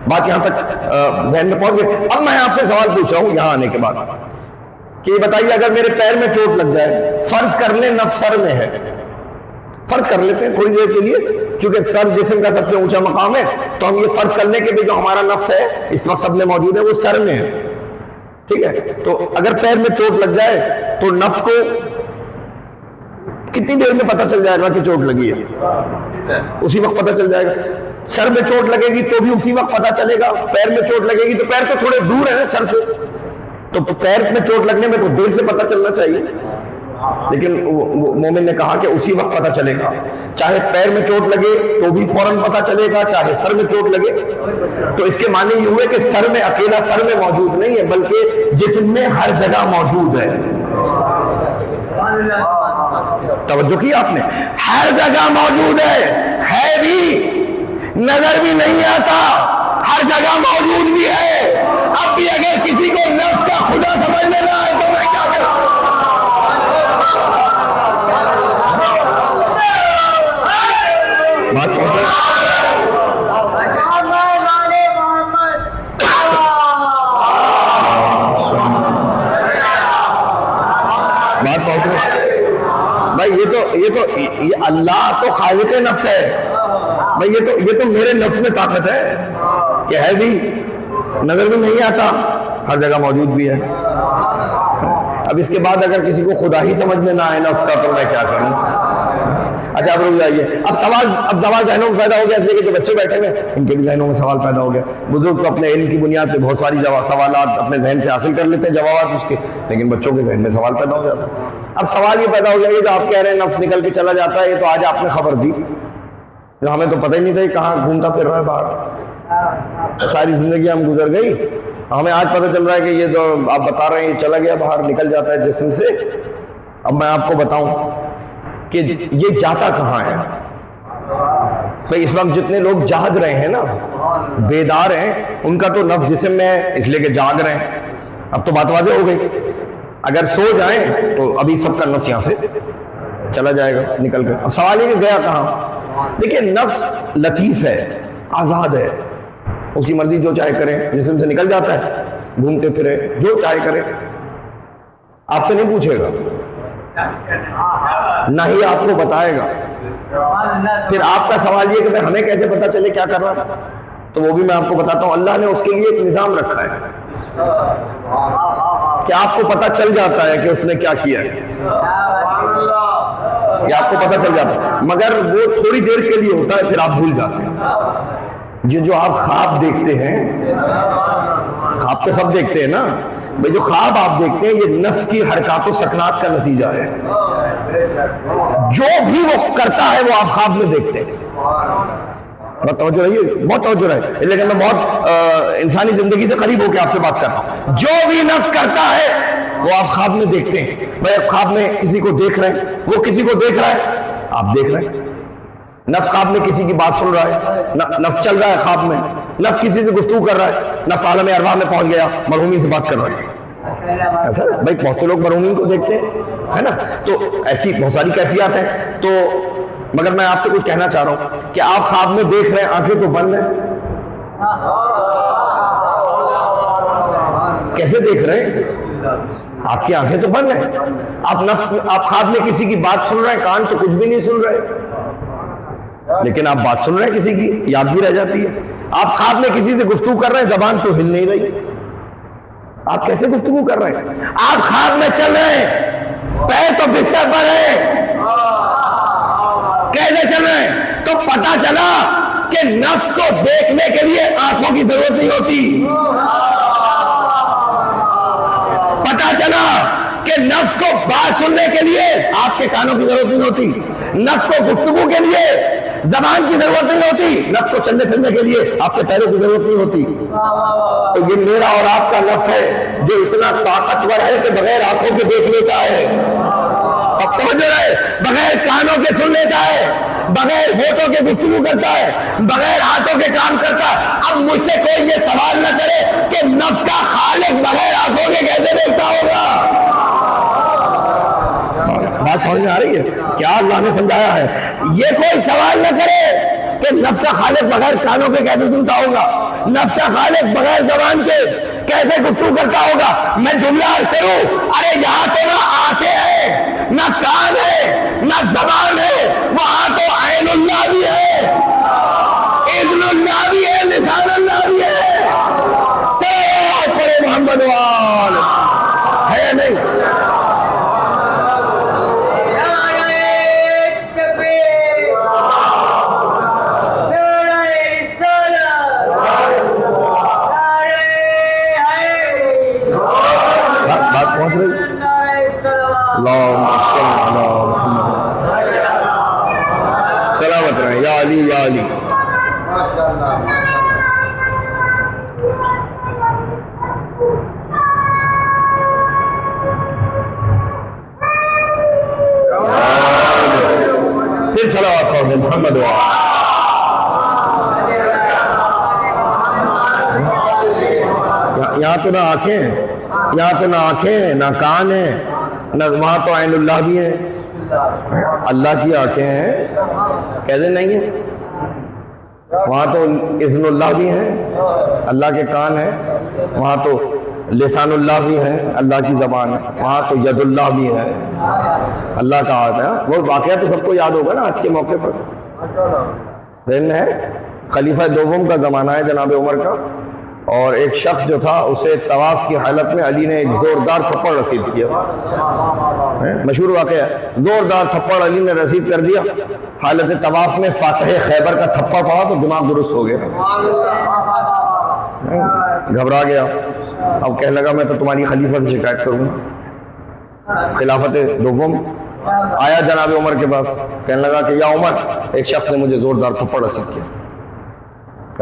بات یہاں تک ذہن میں پہنچ گئی۔ اب میں آپ سے سوال پوچھ رہا ہوں یہاں آنے کے بعد کہ یہ بتائیے اگر میرے پیر میں چوٹ لگ جائے، فرض کر لیں نفس سر میں ہے، فرض کر لیتے ہیں تھوڑی دیر کے لیے کیونکہ سر جسم کا سب سے اونچا مقام ہے، تو ہم یہ فرض کر لیں کہ جو ہمارا نفس ہے اس وقت سب میں موجود ہے وہ سر میں ہے، ٹھیک ہے؟ تو اگر پیر میں چوٹ لگ جائے تو نفس کو کتنی دیر میں پتہ چل جائے گا کہ چوٹ لگی ہے؟ اسی وقت پتہ چل جائے گا۔ سر میں چوٹ لگے گی تو بھی اسی وقت پتہ چلے گا، پیر میں چوٹ لگے گی تو پیر تو تھوڑے دور ہے سر سے، تو پیر میں چوٹ لگنے میں تو دیر سے پتہ چلنا چاہیے، لیکن مومن نے کہا کہ اسی وقت پتہ چلے گا، چاہے پیر میں چوٹ لگے تو بھی فوراً پتہ چلے گا، چاہے سر میں چوٹ لگے۔ تو اس کے معنی یہ ہوئے کہ سر میں اکیلا سر میں موجود نہیں ہے بلکہ جسم میں ہر جگہ موجود ہے۔ توجہ کی آپ نے؟ ہر جگہ موجود ہے بھی، نظر بھی نہیں آتا، ہر جگہ موجود بھی ہے۔ اب بھی اگر کسی کو نفس کا خدا سمجھ لینا ہے تو میں کیا کروں؟ بات پہنچ بھائی یہ اللہ تو خالق نفس ہے بھائی، یہ تو میرے نفس میں طاقت ہے کہ ہے بھی، نظر بھی نہیں آتا، ہر جگہ موجود بھی ہے۔ اب اس کے بعد اگر کسی کو خدا ہی سمجھ میں نہ آئے نفس کا تو میں کیا کروں؟ اچھا اب رک جائیے، اب سوال ذہنوں میں پیدا ہو گیا، اس لیے کہ جو بچے بیٹھے ہوئے ان کے بھی ذہنوں میں سوال پیدا ہو گیا۔ بزرگ تو اپنے علم کی بنیاد پہ بہت ساری سوالات اپنے ذہن سے حاصل کر لیتے ہیں، جوابات اس کے، لیکن بچوں کے ذہن میں سوال پیدا ہو جاتا ہے۔ اب سوال یہ پیدا ہو گیا کہ جو آپ کہہ رہے ہیں نفس نکل کے چلا جاتا ہے، یہ تو آج آپ نے خبر دی، ہمیں تو پتہ ہی نہیں تھا کہاں گھومتا پھر رہا ہے باہر، ساری زندگی ہم گزر گئی، ہمیں آج پتہ چل رہا ہے کہ یہ جو آپ بتا رہے ہیں یہ چلا گیا باہر، نکل جاتا ہے جسم سے۔ اب میں آپ کو بتاؤں کہ یہ جاتا کہاں ہے؟ بھئی اس وقت جتنے لوگ جاگ رہے ہیں نا، بیدار ہیں، ان کا تو نفس جسم میں ہے اس لیے کہ جاگ رہے ہیں۔ اب تو بات واضح ہو گئی، اگر سو جائیں تو ابھی سب کا نفس یہاں سے چلا جائے گا نکل کر۔ اب سوال یہ کہ گیا کہاں؟ دیکھیں نفس لطیف ہے، آزاد ہے، اس کی مرضی جو چاہے کرے، جسم سے نکل جاتا ہے، گھومتے پھرے جو چاہے کرے، آپ سے نہیں پوچھے گا، نہ ہی آپ کو بتائے گا۔ پھر آپ کا سوال یہ کہ ہمیں کیسے پتہ چلے کیا کر رہا ہے؟ تو وہ بھی میں آپ کو بتاتا ہوں، اللہ نے اس کے لیے ایک نظام رکھا ہے کہ آپ کو پتہ چل جاتا ہے کہ اس نے کیا کیا ہے، یہ آپ کو پتہ چل جاتا ہے، مگر وہ تھوڑی دیر کے لیے ہوتا ہے، پھر آپ بھول جاتے ہیں۔ یہ جو آپ خواب دیکھتے ہیں، آپ تو سب دیکھتے ہیں نا بھئی، جو خواب آپ دیکھتے ہیں یہ نفس کی حرکات و سکنات کا نتیجہ ہے، جو بھی وہ کرتا ہے وہ آپ خواب میں دیکھتے ہیں۔ بہت توجہ رہیے، بہت توجہ رہے، لیکن میں بہت انسانی زندگی سے قریب ہو کے آپ سے بات کر رہا ہوں۔ جو بھی نفس کرتا ہے وہ آپ خواب میں دیکھتے ہیں۔ بھئی آپ خواب میں کسی کو دیکھ رہے ہیں، وہ کسی کو دیکھ رہا ہے، آپ دیکھ رہے ہیں۔ نفس خواب میں کسی کی بات سن رہا ہے، نفس چل رہا ہے خواب میں، نفس کسی سے گفتگو کر رہا ہے، نفس عالم ارواح میں پہنچ گیا، مرحومین سے بات کر رہا ہے۔ ایسا بھائی بہت سے لوگ مرحومین کو دیکھتے ہیں ہے نا، تو ایسی بہت ساری کیفیات ہیں. تو مگر میں آپ سے کچھ کہنا چاہ رہا ہوں کہ آپ خواب میں دیکھ رہے ہیں، آنکھیں تو بند ہیں. کیسے دیکھ رہے ہیں؟ آپ کی آنکھیں تو بند ہیں. آپ خواب میں کسی کی بات سن رہے ہیں، کان تو کچھ بھی نہیں سن رہے، لیکن آپ بات سن رہے ہیں کسی کی، یاد بھی رہ جاتی ہے. آپ خواب میں کسی سے گفتگو کر رہے ہیں، زبان تو ہل نہیں رہی، آپ کیسے گفتگو کر رہے ہیں؟ آپ خواب میں چل رہے ہیں، پیر تو بستر پر ہے، کیسے چل رہے ہیں؟ تو پتا چلا کہ نفس کو دیکھنے کے لیے آنکھوں کی ضرورت نہیں ہوتی. پتا چلا کہ نفس کو بات سننے کے لیے آپ کے کانوں کی ضرورت نہیں ہوتی، نفس کو گفتگو کے لیے زبان کی ضرورت نہیں ہوتی، نفس کو چلنے پھرنے کے لیے آپ کے پیروں کی ضرورت نہیں ہوتی. تو یہ میرا اور آپ کا نفس ہے جو اتنا طاقتور ہے کہ بغیر آنکھوں کے دیکھ لیتا ہے، اب سمجھ رہے، بغیر کانوں کے سن لیتا ہے، بغیر ہونٹوں کے گفتگو کرتا ہے، بغیر ہاتھوں کے کام کرتا ہے. اب مجھ سے کوئی یہ سوال نہ کرے کہ نفس کا خالق بغیر آنکھوں کے کیسے دیکھتا ہوگا. بات سمجھ میں آ رہی ہے کیا اللہ نے سمجھایا ہے؟ یہ کوئی سوال نہ کرے کہ نفس کا خالق بغیر کانوں کے کیسے سنتا ہوگا، نفس کا خالق بغیر زبان کے کیسے گفتگو کرتا ہوگا. میں جملہ عرض کروں، ارے یہاں تو نہ آنکھیں ہیں، نہ کان ہے، نہ زبان ہے، وہاں تو عین اللہ بھی ہے، اذن اللہ بھی ہے، لسان اللہ بھی ہے. صلوات پڑھے محمد وال ہے نہیں؟ پہنچ رہی سلامت رہے یا علی یا علی. پھر صلوات پڑھیں محمد یہاں تو نہ آنکھیں ہیں، یہاں تو نہ آنکھیں ہیں، نہ کان ہیں، نہ وہاں تو عین اللہ بھی ہے. اللہ کی آنکھیں ہیں کیسے نہیں ہیں؟ وہاں تو اذن اللہ بھی ہیں، اللہ کے کان ہیں، وہاں تو لسان اللہ بھی ہے، اللہ کی زبان ہے، وہاں تو ید اللہ بھی ہے، اللہ کا ہاتھ ہے. وہ واقعہ تو سب کو یاد ہوگا نا آج کے موقع پر. دن ہے خلیفہ دوم کا زمانہ ہے جناب عمر کا، اور ایک شخص جو تھا اسے طواف کی حالت میں علی نے ایک زوردار تھپڑ رسید کیا. مشہور واقعہ ہے، زوردار تھپڑ علی نے رسید کر دیا. حالت طواف میں فاتح خیبر کا تھپڑ پڑا تو دماغ درست ہو گیا، گھبرا گیا. اب کہنے لگا میں تو تمہاری خلیفہ سے شکایت کروں گا. خلافت دوم آیا جناب عمر کے پاس، کہنے لگا کہ یا عمر ایک شخص نے مجھے زوردار تھپڑ رسید کیا.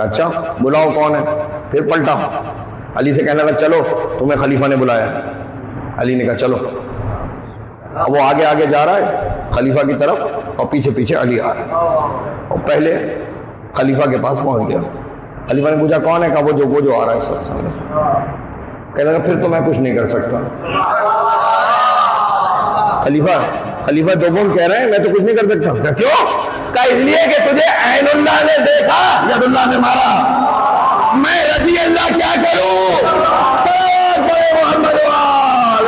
اچھا بلاؤ کون ہے؟ پھر پلٹا علی سے، کہنے لگا چلو تمہیں خلیفہ نے بلایا. علی نے کہا چلو. اب وہ آگے آگے جا رہا ہے خلیفہ کی طرف اور پیچھے پیچھے علی آ رہا ہے. اور پہلے خلیفہ کے پاس پہنچ گیا. خلیفہ نے پوچھا کون ہے؟ کہا وہ جو آ رہا ہے سب سامنے سے. کہنے لگا پھر تو میں کچھ نہیں کر سکتا. خلیفہ دوم کہہ رہے ہیں میں تو کچھ نہیں کر سکتا. کیوں؟ کہا اس لیے کہ تجھے عین اللہ نے دیکھا، ید اللہ نے مارا، میں رضی اللہ کیا کروں. صلوات پڑھے محمد وال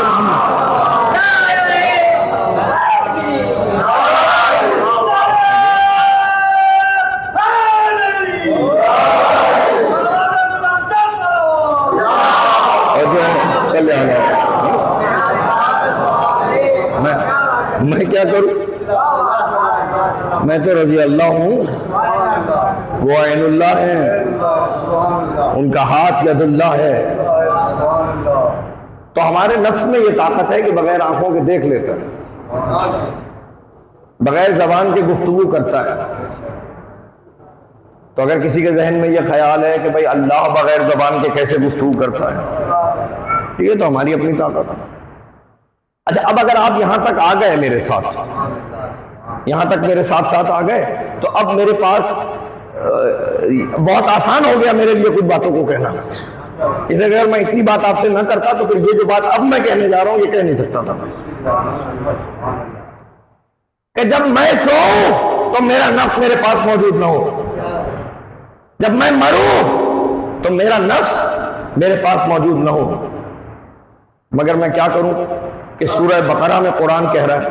میں کیا کروں؟ میں تو رضی اللہ ہوں، وہ عین اللہ ہے، ان کا ہاتھ ید اللہ ہے. تو ہمارے نفس میں یہ طاقت ہے کہ بغیر آنکھوں کے دیکھ لیتا ہے، بغیر زبان کے گفتگو کرتا ہے. تو اگر کسی کے ذہن میں یہ خیال ہے کہ بھائی اللہ بغیر زبان کے کیسے گفتگو کرتا ہے، یہ تو ہماری اپنی طاقت ہے. اچھا اب اگر آپ یہاں تک آ گئے میرے ساتھ، یہاں تک میرے ساتھ ساتھ آ گئے تو اب میرے پاس بہت آسان ہو گیا میرے لیے کچھ باتوں کو کہنا. اسے اگر میں اتنی بات آپ سے نہ کرتا تو پھر یہ جو بات اب میں کہنے جا رہا ہوں یہ کہہ نہیں سکتا تھا کہ جب میں سوؤں تو میرا نفس میرے پاس موجود نہ ہو، جب میں مروں تو میرا نفس میرے پاس موجود نہ ہو۔ مگر میں کیا کروں کہ سورہ بقرہ میں قرآن کہہ رہا ہے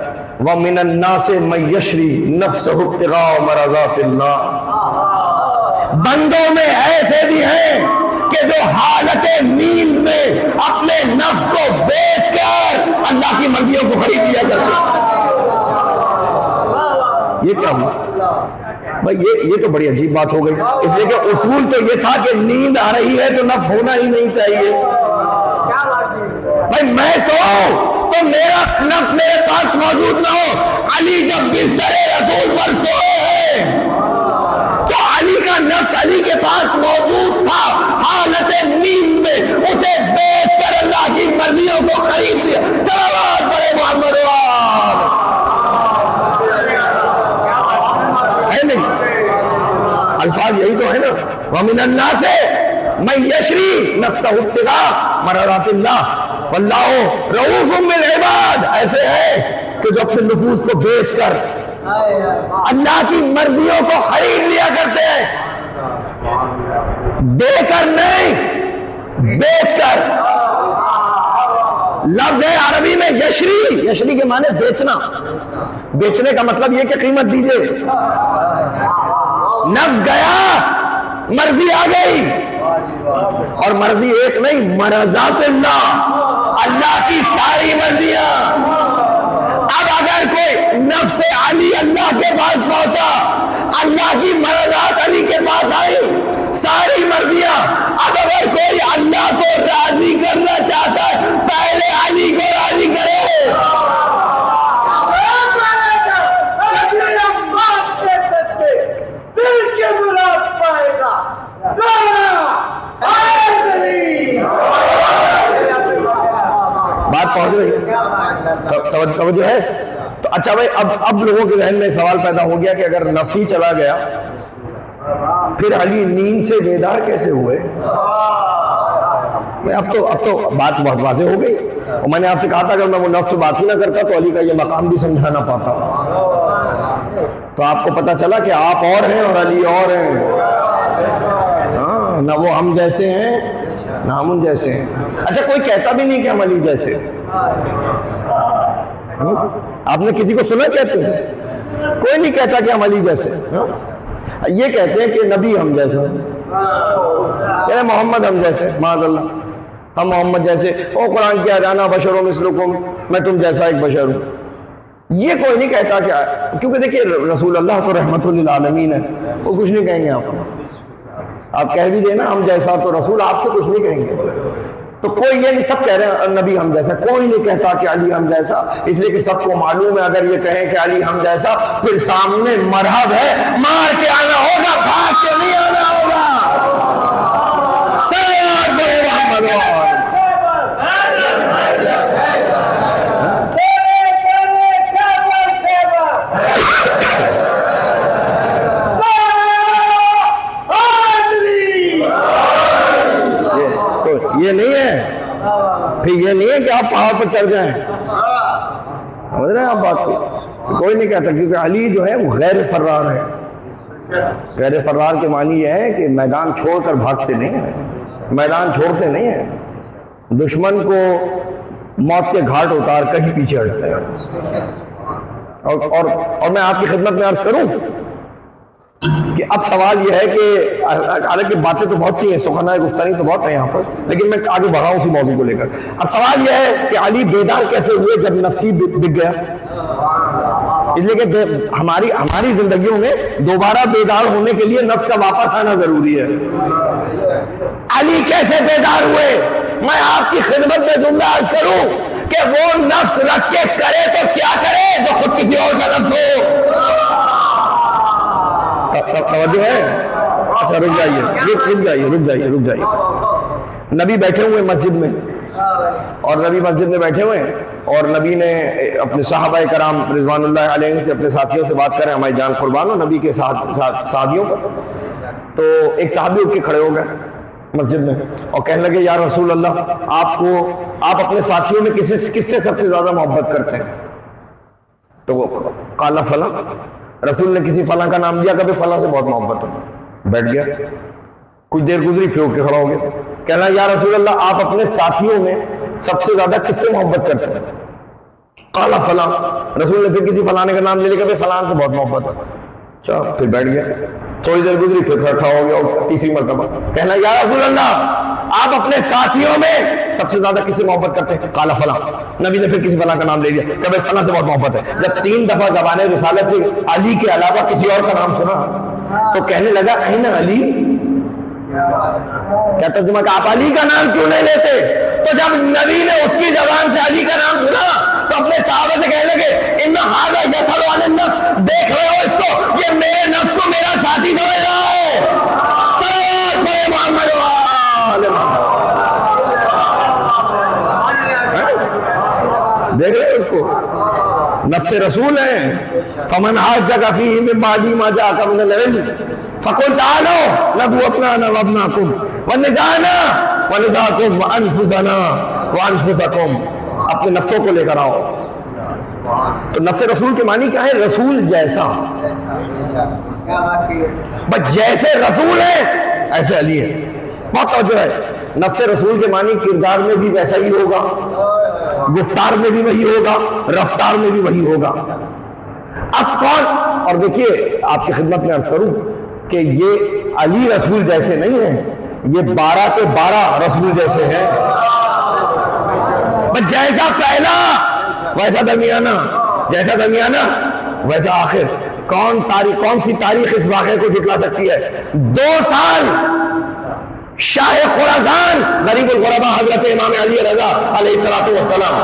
وَمِنَ النَّاسِ مَن يَشْرِي نَفْسَهُ ابْتِغَاءَ مَرْضَاتِ اللَّهِ، بندوں میں ایسے بھی ہیں کہ جو حالت نیند میں اپنے نفس کو بیچ کر اللہ کی مرضیوں کو خرید لیا کرتے ہیں۔ یہ کیا ہوا بھائی؟ یہ تو بڑی عجیب بات ہو گئی، اس لیے کہ اصول تو یہ تھا کہ نیند آ رہی ہے تو نفس ہونا ہی نہیں چاہیے۔ بھائی میں سوؤں تو میرا نفس میرے پاس موجود نہ ہو۔ علی جب بستر رسول پر سوئے ہیں تو علی کا نفس علی کے پاس موجود تھا، حالت نیند میں اسے بیچ کر اللہ کی مرضیوں کو خرید لیا۔ صلوات پڑھے محمد ہے نہیں؟ الفاظ یہی تو ہے نا، وَمِنَ النَّاسِ مَن يَشْرِي نَفْسَهُ ابْتِغَاءَ مَرْضَاتِ اللَّهِ وَاللَّهُ رَءُوفٌ بِالْعِبَادِ، ایسے ہے کہ جو اپنے نفوس کو بیچ کر اللہ کی مرضیوں کو خرید لیا کرتے ہیں، دے کر نہیں، بیچ کر۔ لفظ ہے عربی میں یشری، یشری کے معنی بیچنا، بیچنے کا مطلب یہ کہ قیمت دیجئے۔ نفس گیا، مرضی آ گئی، اور مرضی ایک نہیں، مرضات اللہ، اللہ کی ساری مرضیاں۔ اب اگر کوئی نفس علی اللہ کے پاس پہنچا، اللہ کی مرضات علی کے پاس آئی، ساری مرضیاں۔ اب اگر کوئی اللہ کو راضی کرنا چاہتا ہے پہلے علی کو راضی کرے۔ بات پہنچ رہی توجہ ہے؟ تو اچھا بھائی، اب لوگوں کے ذہن میں سوال پیدا ہو گیا کہ اگر نفسی چلا گیا پھر علی نیند سے بیدار کیسے ہوئے؟ اب تو بات بہت واضح ہو گئی، اور میں نے آپ سے کہا تھا اگر میں وہ نفس سے بات ہی نہ کرتا تو علی کا یہ مقام بھی سمجھا نہ پاتا۔ تو آپ کو پتا چلا کہ آپ اور ہیں اور علی اور ہیں، ہاں، نہ وہ ہم جیسے ہیں نہ ہم ان جیسے ہیں۔ اچھا کوئی کہتا بھی نہیں کہ ہم علی جیسے، آپ نے کسی کو سنا کہتے ہیں؟ کوئی نہیں کہتا کہ ہم علی جیسے، یہ کہتے ہیں کہ نبی ہم جیسے، یعنی محمد ہم جیسے، معاذ اللہ ہم محمد جیسے، او قرآن کیا جانا بشر مثلکم، میں تم جیسا ایک بشر ہوں۔ یہ کوئی نہیں کہتا کہ، کیونکہ دیکھیے رسول اللہ تو رحمت للعالمین ہے، وہ کچھ نہیں کہیں گے آپ کہہ بھی دینا ہم جیسا تو رسول آپ سے کچھ نہیں کہیں گے۔ تو کوئی یہ نہیں، سب کہہ رہے ہیں نبی ہم جیسا، کوئی نہیں کہتا کہ علی ہم جیسا، اس لیے کہ سب کو معلوم ہے اگر یہ کہیں کہ علی ہم جیسا پھر سامنے مرحب ہے، مار کے آنا ہوگا، بھاگ کے نہیں آنا ہوگا۔ صلوات پڑھے محمد۔ یہ نہیں ہے، پھر یہ نہیں ہے کہ آپ پہاڑ پر چڑھ جائیں، سمجھ رہے ہیں آپ بات کو؟ کوئی نہیں کہتا، کیونکہ علی جو ہے وہ غیر فرار ہے۔ غیر فرار کے معنی یہ ہے کہ میدان چھوڑ کر بھاگتے نہیں ہیں، میدان چھوڑتے نہیں ہیں، دشمن کو موت کے گھاٹ اتار کر ہی پیچھے ہٹتے ہیں۔ اور میں آپ کی خدمت میں عرض کروں کہ اب سوال یہ ہے کہ حالانکہ باتیں تو بہت سی ہیں، سخنہ گفتگو تو بہت ہے یہاں پر، لیکن میں آگے بڑھا ہوں اسی موضوع کو لے کر۔ اب سوال یہ ہے کہ علی بیدار کیسے ہوئے جب نفسی بک گیا؟ اس لیے کہ ہماری زندگیوں میں دوبارہ بیدار ہونے کے لیے نفس کا واپس آنا ضروری ہے۔ علی کیسے بیدار ہوئے؟ میں آپ کی خدمت میں جملہ عرض کروں کہ وہ نفس رکھ کے کرے تو کیا کرے جو خود کسی اور کا نفس ہو۔ توجہ ہے؟ اچھا رک جائیے۔ نبی بیٹھے ہوئے مسجد میں، اور نبی مسجد میں بیٹھے ہوئے ہیں، اور نبی نے اپنے صحابہ کرام رضوان اللہ علیہ سے اپنے ساتھیوں سے بات کریں، ہماری جان قربان ہو نبی کے صحابیوں پر۔ تو ایک صحابی اٹھ کے کھڑے ہو گئے، مسجد میں اور کہنے لگے یا رسول اللہ آپ اپنے ساتھیوں میں کس سے سب سے زیادہ محبت کرتے ہیں؟ تو وہ قال فلاں، رسول نے کسی فلاں کا نام لیا کہ فلاں سے بہت محبت ہے، بیٹھ گیا، کچھ دیر گزری پھر کے کھڑا ہو گیا، کہنا یا رسول اللہ آپ اپنے ساتھیوں میں سب سے زیادہ کس سے محبت کرتے ہیں؟ قال فلاں، رسول نے پھر کسی فلانے کا نام لے لیا کہ فلاں سے بہت محبت ہے، اچھا پھر بیٹھ گیا، تھوڑی دیر گزری پھر کھڑا ہو گیا اور تیسری مرتبہ کہنا یا رسول اللہ آپ اپنے ساتھیوں میں سب سے زیادہ کس سے محبت کرتے ہیں؟ قال فلاں، نبی نے پھر کسی فلاں کا نام لے لیا کہ بھائی فلاں سے بہت محبت ہے۔ جب 3 دفعہ زبان رسالت سے علی کے علاوہ کسی اور کا نام سنا تو کہنے لگا این علی، کیا ترجمہ کہ آپ علی کا نام کیوں نہیں لیتے؟ تو جب نبی نے اس کی زبان سے علی کا نام سنا تو اپنے صحابہ سے کہنے لگے ان ھذا یسأل عن النفس، دیکھ رہے ہو اس کو، یہ میرے نفس کو میرا ساتھی سمجھ رہا ہے، صلوات پڑھے محمد و آل محمد۔ دیکھ رہے ہو اس کو، نفس رسول ہے، فمن حاجک فیہ من بعد ما جاءک من العلم فقل تعالوا ندعو ابناءنا وابناءکم ونساءنا ونساءکم وانفسنا وانفسکم، اپنے نفسوں کو لے کر آؤ۔ تو نفس رسول کے معنی کیا ہے؟ رسول جیسا، بس جیسے رسول ہے ایسے علی ہے۔ بہت توجہ ہے، نفس رسول کے معنی کردار میں بھی ویسا ہی ہوگا، گفتار میں بھی وہی ہوگا، رفتار میں بھی وہی ہوگا۔ اب کون، اور دیکھیے آپ کی خدمت میں عرض کروں کہ یہ علی رسول جیسے نہیں ہیں، یہ 12 کے 12 رسول جیسے ہیں، بس جیسا پہلا ویسا درمیانہ، جیسا درمیانہ ویسا آخر۔ کون سی تاریخ اس واقعے کو جھٹلا سکتی ہے؟ 2 سال شاہ خراسان غریب الغربا حضرت امام علی رضا علیہ السلام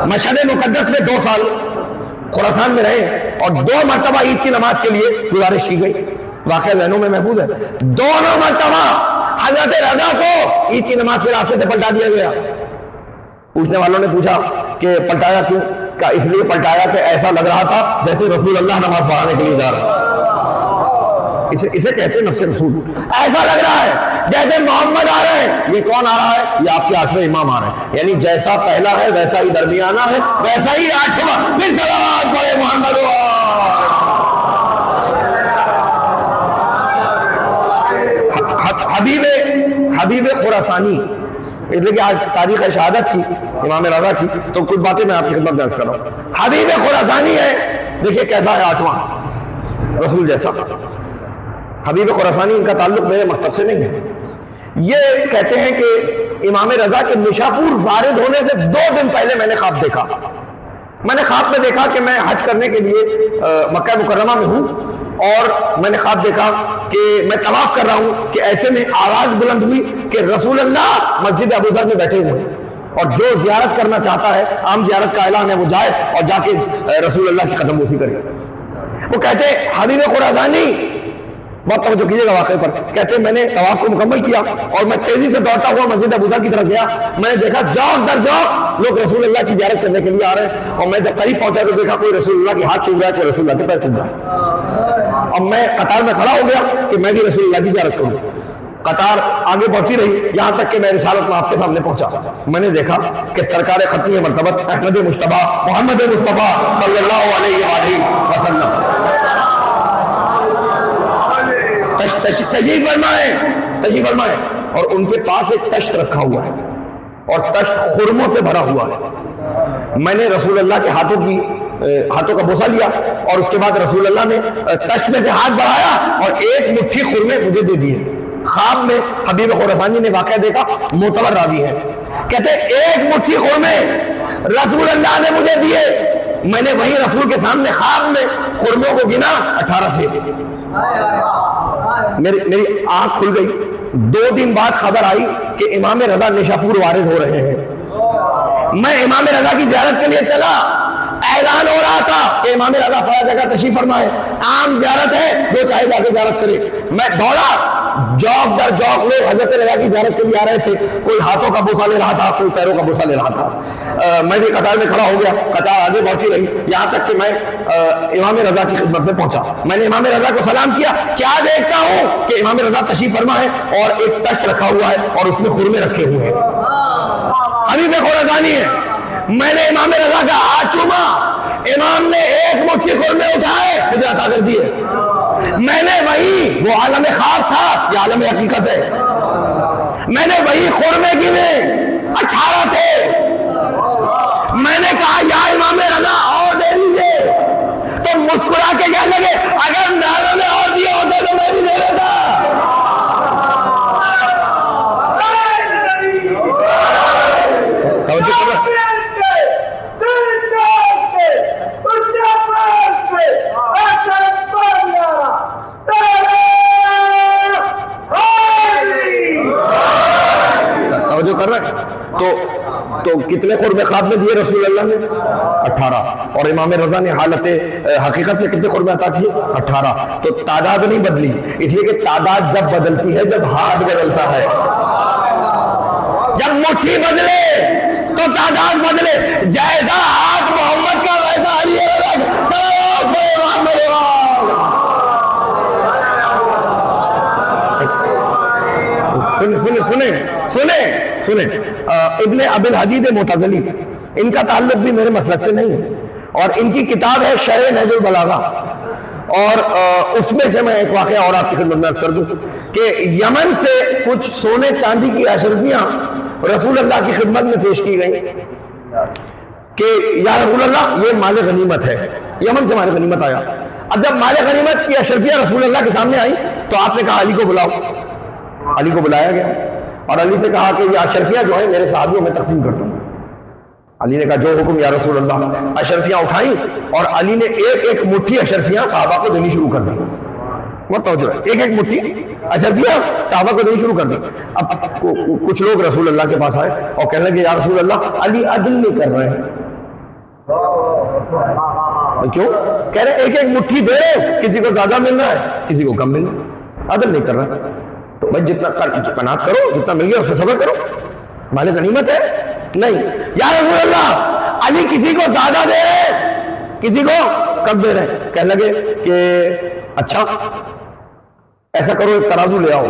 مشہد مقدس میں 2 سال خراسان میں رہے اور 2 مرتبہ عید کی نماز کے لیے گزارش کی گئی، واقعہ ذہنوں میں محفوظ ہے۔ دونوں مرتبہ حضرت رضا کو عید کی نماز کے راستے سے پلٹا دیا گیا۔ پوچھنے والوں نے پوچھا کہ پلٹایا کیوں؟ کہا اس لیے پلٹایا کہ ایسا لگ رہا تھا جیسے رسول اللہ نماز پڑھانے کے لیے جا رہا ہے۔ اسے کہتے ہیں نفس رسول۔ ایسا لگ رہا ہے جیسے محمد آ رہے ہیں۔ یہ کون آ رہا ہے؟ یہ آپ کے 8ویں امام آ رہے ہیں، یعنی جیسا پہلا ہے ویسا ہی درمیانہ ہے ویسا ہی 8واں۔ پھر صلوات پڑھے محمد حبیب خراسانی، اس لیے کہ آج تاریخ شہادت کی امام رضا کی، تو کچھ باتیں میں آپ کی خدمت میں عرض کر رہا ہوں۔ حبیب خراسانی ہے، دیکھیے کیسا ہے 8واں رسول جیسا۔ حبیب خراسانی، ان کا تعلق میرے مکتب سے نہیں ہے۔ یہ کہتے ہیں کہ امام رضا کے نشاپور وارد ہونے سے 2 دن پہلے میں نے خواب دیکھا۔ میں نے خواب میں دیکھا کہ میں حج کرنے کے لیے مکہ مکرمہ میں ہوں، اور میں نے خواب دیکھا کہ میں طواف کر رہا ہوں کہ ایسے میں آواز بلند ہوئی کہ رسول اللہ مسجد ابو ذر میں بیٹھے ہوئے ہیں، اور جو زیارت کرنا چاہتا ہے، عام زیارت کا اعلان ہے، وہ جائے اور جا کے رسول اللہ کی قدم بوسی کرے۔ وہ کہتے ہیں حبیب خراسانی، بہت توجہ کیجیے گا واقعے پر، کہتے ہیں میں نے طواف کو مکمل کیا اور میں تیزی سے دوڑتا ہوا مسجد ابو ذر کی طرف گیا۔ میں نے دیکھا جوق در جوق لوگ رسول اللہ کی زیارت کرنے کے لیے آ رہے ہیں، اور میں جب قریب پہنچا تو دیکھا کوئی رسول اللہ کے ہاتھ چھو رہا ہے، کوئی رسول اللہ کے پیر چھو رہا ہے۔ اب میں قطار میں کھڑا ہو گیا کہ میں بھی رسول اللہ کی زیارت کروں۔ قطار آگے بڑھتی رہی یہاں تک کہ میں رسالت میں آپ کے سامنے پہنچا۔ میں نے دیکھا کہ سرکار ختمی مرتبت احمد مجتبیٰ محمد مصطفیٰ صلی اللہ علیہ وآلہ وسلم تشریف فرمائے، اور ان کے پاس ایک تشت رکھا ہوا ہے، اور تشت خرموں سے بھرا ہوا ہے۔ میں نے رسول اللہ کے ہاتھوں کا بوسہ لیا، اور اس کے بعد رسول اللہ نے تشت میں سے ہاتھ بڑھایا اور 1 مٹھی خرمے مجھے دے دیے۔ خواب میں حبیب خراسانی نے واقعہ دیکھا، معتبر راوی ہے، کہتے 1 مٹھی خرمے رسول اللہ نے مجھے دیے۔ میں نے وہیں رسول کے سامنے خواب میں خرموں کو گنا، 18 تھے۔ میری آنکھ کھل گئی۔ 2 دن بعد خبر آئی کہ امام رضا نشاپور وارد ہو رہے ہیں۔ میں امام رضا کی زیارت کے لیے چلا، اعلان ہو رہا تھا کہ امام رضا فلاں جگہ تشریف فرمائے، عام زیارت ہے، جو چاہے جا کے زیارت کرے۔ میں دوڑا، جوک در جوک لوگ حضرت رضا کی زیارت کے لیے آ رہے تھے. کوئی ہاتھوں کا بوسہ لے رہا تھا, کوئی پیروں کا بوسہ لے رہا تھا. میں بھی قطار میں کھڑا ہو گیا, قطار آگے بڑھتی رہی, یہاں تک کہ میں امام رضا کی خدمت میں پہنچا. میں نے امام رضا کو سلام کیا. کیا دیکھتا ہوں کہ امام رضا تشریف فرما ہے اور ایک تشت رکھا ہوا ہے اور اس میں خرمے رکھے ہوئے ہیں. حبیب خراسانی ہے. میں نے امام رضا کا ہاتھ چوما, امام نے ایک مٹھی خرمے اٹھائے, مجھے عطا کر دیے. میں نے وہی, وہ عالم خواب تھا یا عالم حقیقت ہے, میں نے وہی خرمے گنے, 18 تھے. میں نے کہا یا امام رضا اور دے دیجیے, تو مسکرا کے کہنے لگے اگر ناروں نے اور دیا ہوتا تو میں بھی دے دیتا. جو کر رہا ہے تو کتنے خرمے خواب میں دیے رسول اللہ نے؟ 18. اور امام رضا نے حالت حقیقت میں کتنے خرمے عطا کیے؟ 18. تو تعداد نہیں بدلی, اس لیے کہ تعداد جب بدلتی ہے جب ہاتھ بدلتا ہے. جب مٹھی بدلے تو تعداد بدلے. جیسا ہاتھ محمد کا ویسا علی رضا سنیں. ابن ابی الحدید معتزلی, ان کا تعلق بھی میرے مسلک سے نہیں ہے, اور ان کی کتاب ہے شرح نہج البلاغہ, اور اس میں سے میں ایک واقعہ اور آپ کی خدمت میں عرض کر دوں کہ یمن سے کچھ سونے چاندی کی اشرفیاں رسول اللہ کی خدمت میں پیش کی گئیں کہ یا رسول اللہ یہ مال غنیمت ہے. یمن سے مال غنیمت آیا. اب جب مال غنیمت کی اشرفیاں رسول اللہ کے سامنے آئی تو آپ نے کہا علی کو بلاؤ. علی کو بلایا گیا اور علی سے کہا کہ یہ اشرفیاں جو ہیں میرے صحابیوں میں تقسیم کر دوں. علی نے کہا جو حکم یا رسول اللہ. اشرفیاں اٹھائیں اور علی نے ایک ایک مٹھی اشرفیاں صحابہ کو دینی شروع کر دی. بہت توجہ ہے, ایک ایک مٹھی اشرفیاں صحابہ کو دینی شروع کر دی. اب کچھ لوگ رسول اللہ کے پاس آئے اور کہنے لگے یا رسول اللہ علی عدل نہیں کر رہے ہیں. کیوں؟ کہہ رہے ایک ایک مٹھی دے رہے, کسی کو زیادہ مل رہا ہے کسی کو کم مل رہا ہے, عدل نہیں کر رہا. تو بھائی جتنا قناعت کرو, جتنا مل گیا اس سے صبر کرو, مال غنیمت ہے. نہیں یا رسول اللہ علی کسی کو زیادہ دے رہے کسی کو کم دے رہے. کہنے لگے کہ اچھا ایسا کرو ایک ترازو لے آؤ.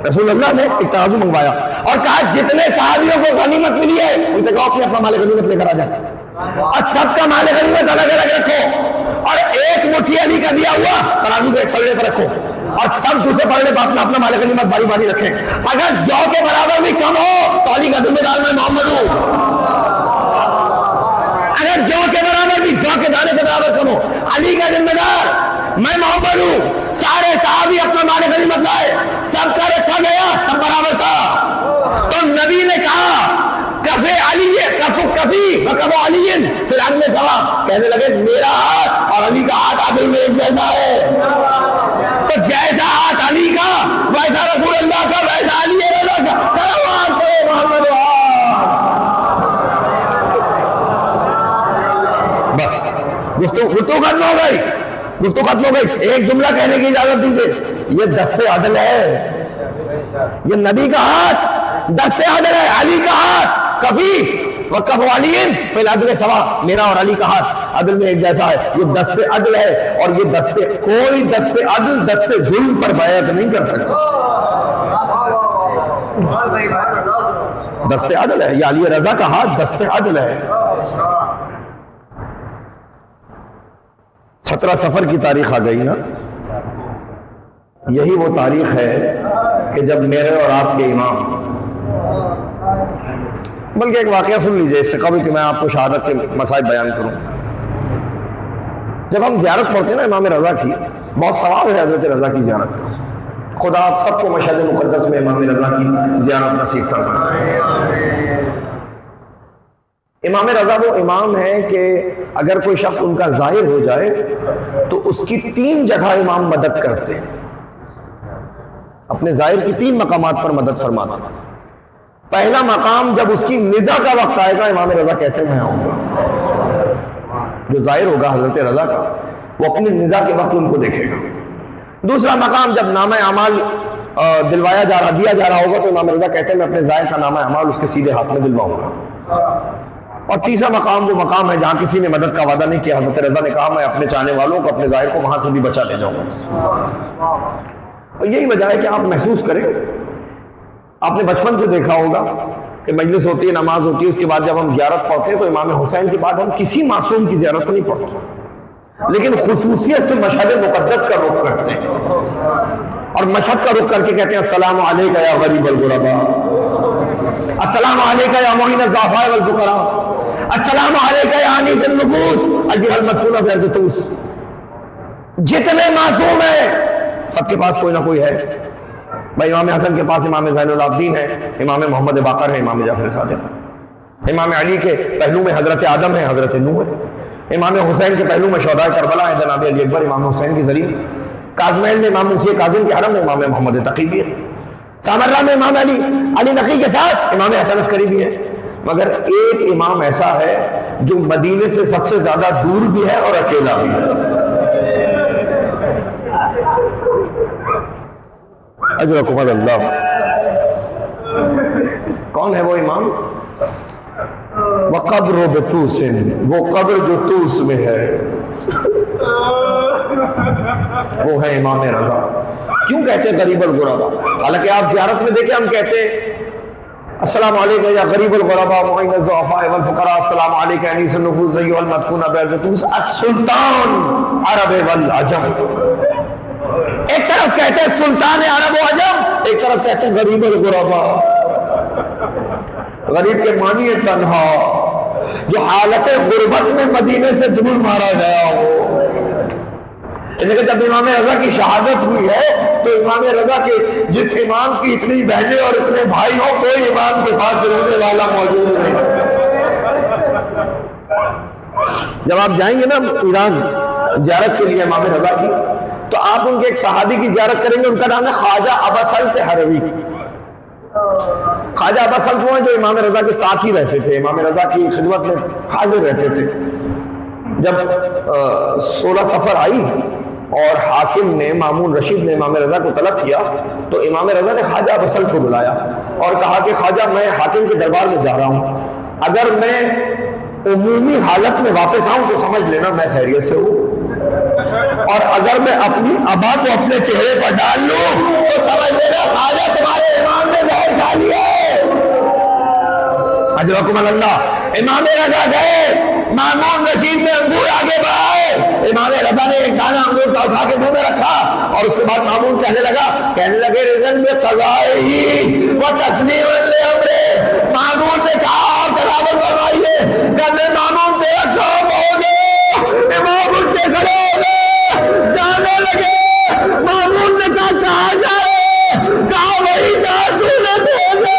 رسول اللہ نے ایک ترازو منگوایا اور کہا جتنے صحابیوں کو غنیمت ملی ہے ان سے کہو اپنے اپنا مال غنیمت لے کر آ جائے اور سب کا مال غنیمت الگ الگ رکھو اور ایک مٹھی علی کا دیا ہوا ترازو کے ایک پلڑے پر رکھو اور سب دوسرے پلڑے پر اپنا اپنا مال غنیمت باری باری رکھیں. اگر جو کے برابر بھی کم ہو تو علی کا ذمہ دار میں محمد ہوں. اگر جو کے برابر بھی جو کے دانے کے برابر کم ہو علی کا ذمہ دار میں محمد ہوں. سارے صحابی اپنا مال غنیمت لائے, سب کا رکھا گیا, سب برابر تھا. تو نبی نے کہا کفے علی کفی وکفو علی پھر اگلے سوا کہنے لگے میرا ہاتھ اور علی کا ہاتھ عدل میں ایک جیسا ہے. تو جیسا ہاتھ علی کا ویسا رسول اللہ کا ویسا علی رضا کا. صلوات پڑھو محمد. بس گفتگو ختم ہو گئی, گفتگو ختم ہو گئی. ایک جملہ کہنے کی اجازت دیجیے, یہ دست عدل ہے, یہ نبی کا ہاتھ دست عدل ہے, علی کا ہاتھ کفی وکفو علی پھر عدل سوا, میرا اور علی کا ہاتھ عدل میں ایک جیسا ہے. یہ دست عدل ہے اور یہ دست کوئی دست عدل دست ظلم پر بیعت نہیں کر سکتا. دست عدل ہے, یہ علی رضا کا ہاتھ دست عدل ہے. 17 صفر کی تاریخ آ گئی نا, یہی وہ تاریخ ہے کہ جب میرے اور آپ کے امام, بلکہ ایک واقعہ سن لیجئے اس سے قبل کہ میں آپ کو شہادت کے مسائل بیان کروں. جب ہم زیارت پڑھتے ہیں نا امام رضا کی, بہت ثواب ہے حضرت رضا کی زیارت کا. خدا آپ سب کو مشہد مقدس میں امام رضا کی زیارت نصیب فرمائے. امام رضا وہ امام ہے کہ اگر کوئی شخص ان کا ظاہر ہو جائے تو اس کی 3 جگہ امام مدد کرتے ہیں, اپنے ظاہر کی 3 مقامات پر مدد فرماتے ہیں. پہلا مقام جب اس کی نزا کا وقت آئے گا امام رضا کہتے ہیں میں آؤں گا. جو ظاہر ہوگا حضرت رضا کا وہ اپنی نزا کے وقت ان کو دیکھے گا. دوسرا مقام جب نامہ اعمال دلوایا جا رہا دیا جا رہا ہوگا تو امام رضا کہتے ہیں میں اپنے زائر کا نامہ اعمال اس کے سیدھے ہاتھ میں دلواؤں گا. اور تیسرا مقام وہ مقام ہے جہاں کسی نے مدد کا وعدہ نہیں کیا. حضرت رضا نے کہا میں اپنے چاہنے والوں کو اپنے زائر کو وہاں سے بھی بچا لے جاؤں گا. اور یہی وجہ ہے کہ آپ محسوس کریں, آپ نے بچپن سے دیکھا ہوگا کہ مجلس ہوتی ہے, نماز ہوتی ہے, اس کے بعد جب ہم زیارت پڑھتے ہیں تو امام حسین کے بعد ہم کسی معصوم کی زیارت نہیں پڑھتے, لیکن خصوصیت سے مشہد مقدس کا رخ کرتے ہیں اور مشہد کا رخ کر کے کہتے ہیں السلام علیکہ یا غریب الغرباء, السلام علیکہ یا معین الضعفاء والفقراء, السلام علیکہ یا انیس النفوس ایھا المدفون فی ارض طوس. جتنے معصوم ہیں سب کے پاس کوئی نہ کوئی ہے. بھائی امام حسن کے پاس امام زین العابدین ہے, امام محمد باقر ہے, امام جعفر صادق, امام علی کے پہلو میں حضرت آدم ہے, حضرت نوح ہے, امام حسین کے پہلو میں شہداء کربلا ہے جناب علی اکبر امام حسین کے ذریعے, کاظمین میں امام موسی کاظم کے حرم میں امام محمد تقی بھی ہے, سامرہ میں امام علی نقی کے ساتھ امام حسن عسکری بھی ہے. مگر ایک امام ایسا ہے جو مدینے سے سب سے زیادہ دور بھی ہے اور اکیلا بھی ہے. اجرکم اللہ. کون ہے وہ امام؟ وَقَبْرُ بِطُوسٍ, وہ قبر جو طوس میں ہے, وہ ہے امام رضا. کیوں کہتے ہیں غریب الغرباء؟ حالانکہ آپ زیارت میں دیکھیں ہم کہتے ہیں السلام علیکم یا غریب الغرباء معین الضعفاء والفقراء, السلام علیکم انیس النفوس ایھا المدفون بارض طوس السلطان عرب والعجم. ایک طرف کہتے ہیں سلطان عرب و عجم, ایک طرف کہتے ہیں غریب الغرباء. غریب کے معنی ہے تنہا, جو حالت غربت میں مدینے سے دور مارا گیا ہو. لیکن جب امام رضا کی شہادت ہوئی ہے تو امام رضا کے جس امام کی اتنی بہنیں اور اتنے بھائی ہو, کوئی امام کے پاس رہنے والا موجود نہیں. جب آپ جائیں گے نا ایران زیارت کے لیے امام رضا کی, تو آپ ان کے ایک صحابی کی زیارت کریں گے, ان کا نام ہے خواجہ ابا سلط حروی. خواجہ ابا سلط وہ ہیں جو امام رضا کے ساتھ ہی رہتے تھے, امام رضا کی خدمت میں حاضر رہتے تھے. جب 16 صفر آئی اور حاکم نے مامون رشید نے امام رضا کو طلب کیا تو امام رضا نے خواجہ ابا سلط کو بلایا اور کہا کہ خواجہ میں حاکم کے دربار میں جا رہا ہوں, اگر میں عمومی حالت میں واپس آؤں تو سمجھ لینا میں خیریت سے ہوں, اور اگر میں اپنی ابا کو اپنے چہرے پر ڈال لوں تو سمجھ لینا خواجہ تمہارے امام نے زہر کھا لیا ہے. اجرکم اللہ. امام رضا گئے, مامون رشید نے انگور آگے بڑھائے, امام رضا نے ایک دانہ انگور کا اٹھا کے منہ میں رکھا اور اس کے بعد مامون کہنے لگے رضن میں قضائے و تسلیم لامرے. مامون نے کہا آپ تلاوت فرمائیے. کہنے مامون تیرا شوق ہو گیا. امام اٹھ کے کھڑے ہو گئے, جانے لگے. مامون نے کہا کہاں جا رہے؟ کہا وہی جہاں تو نے بھیجا,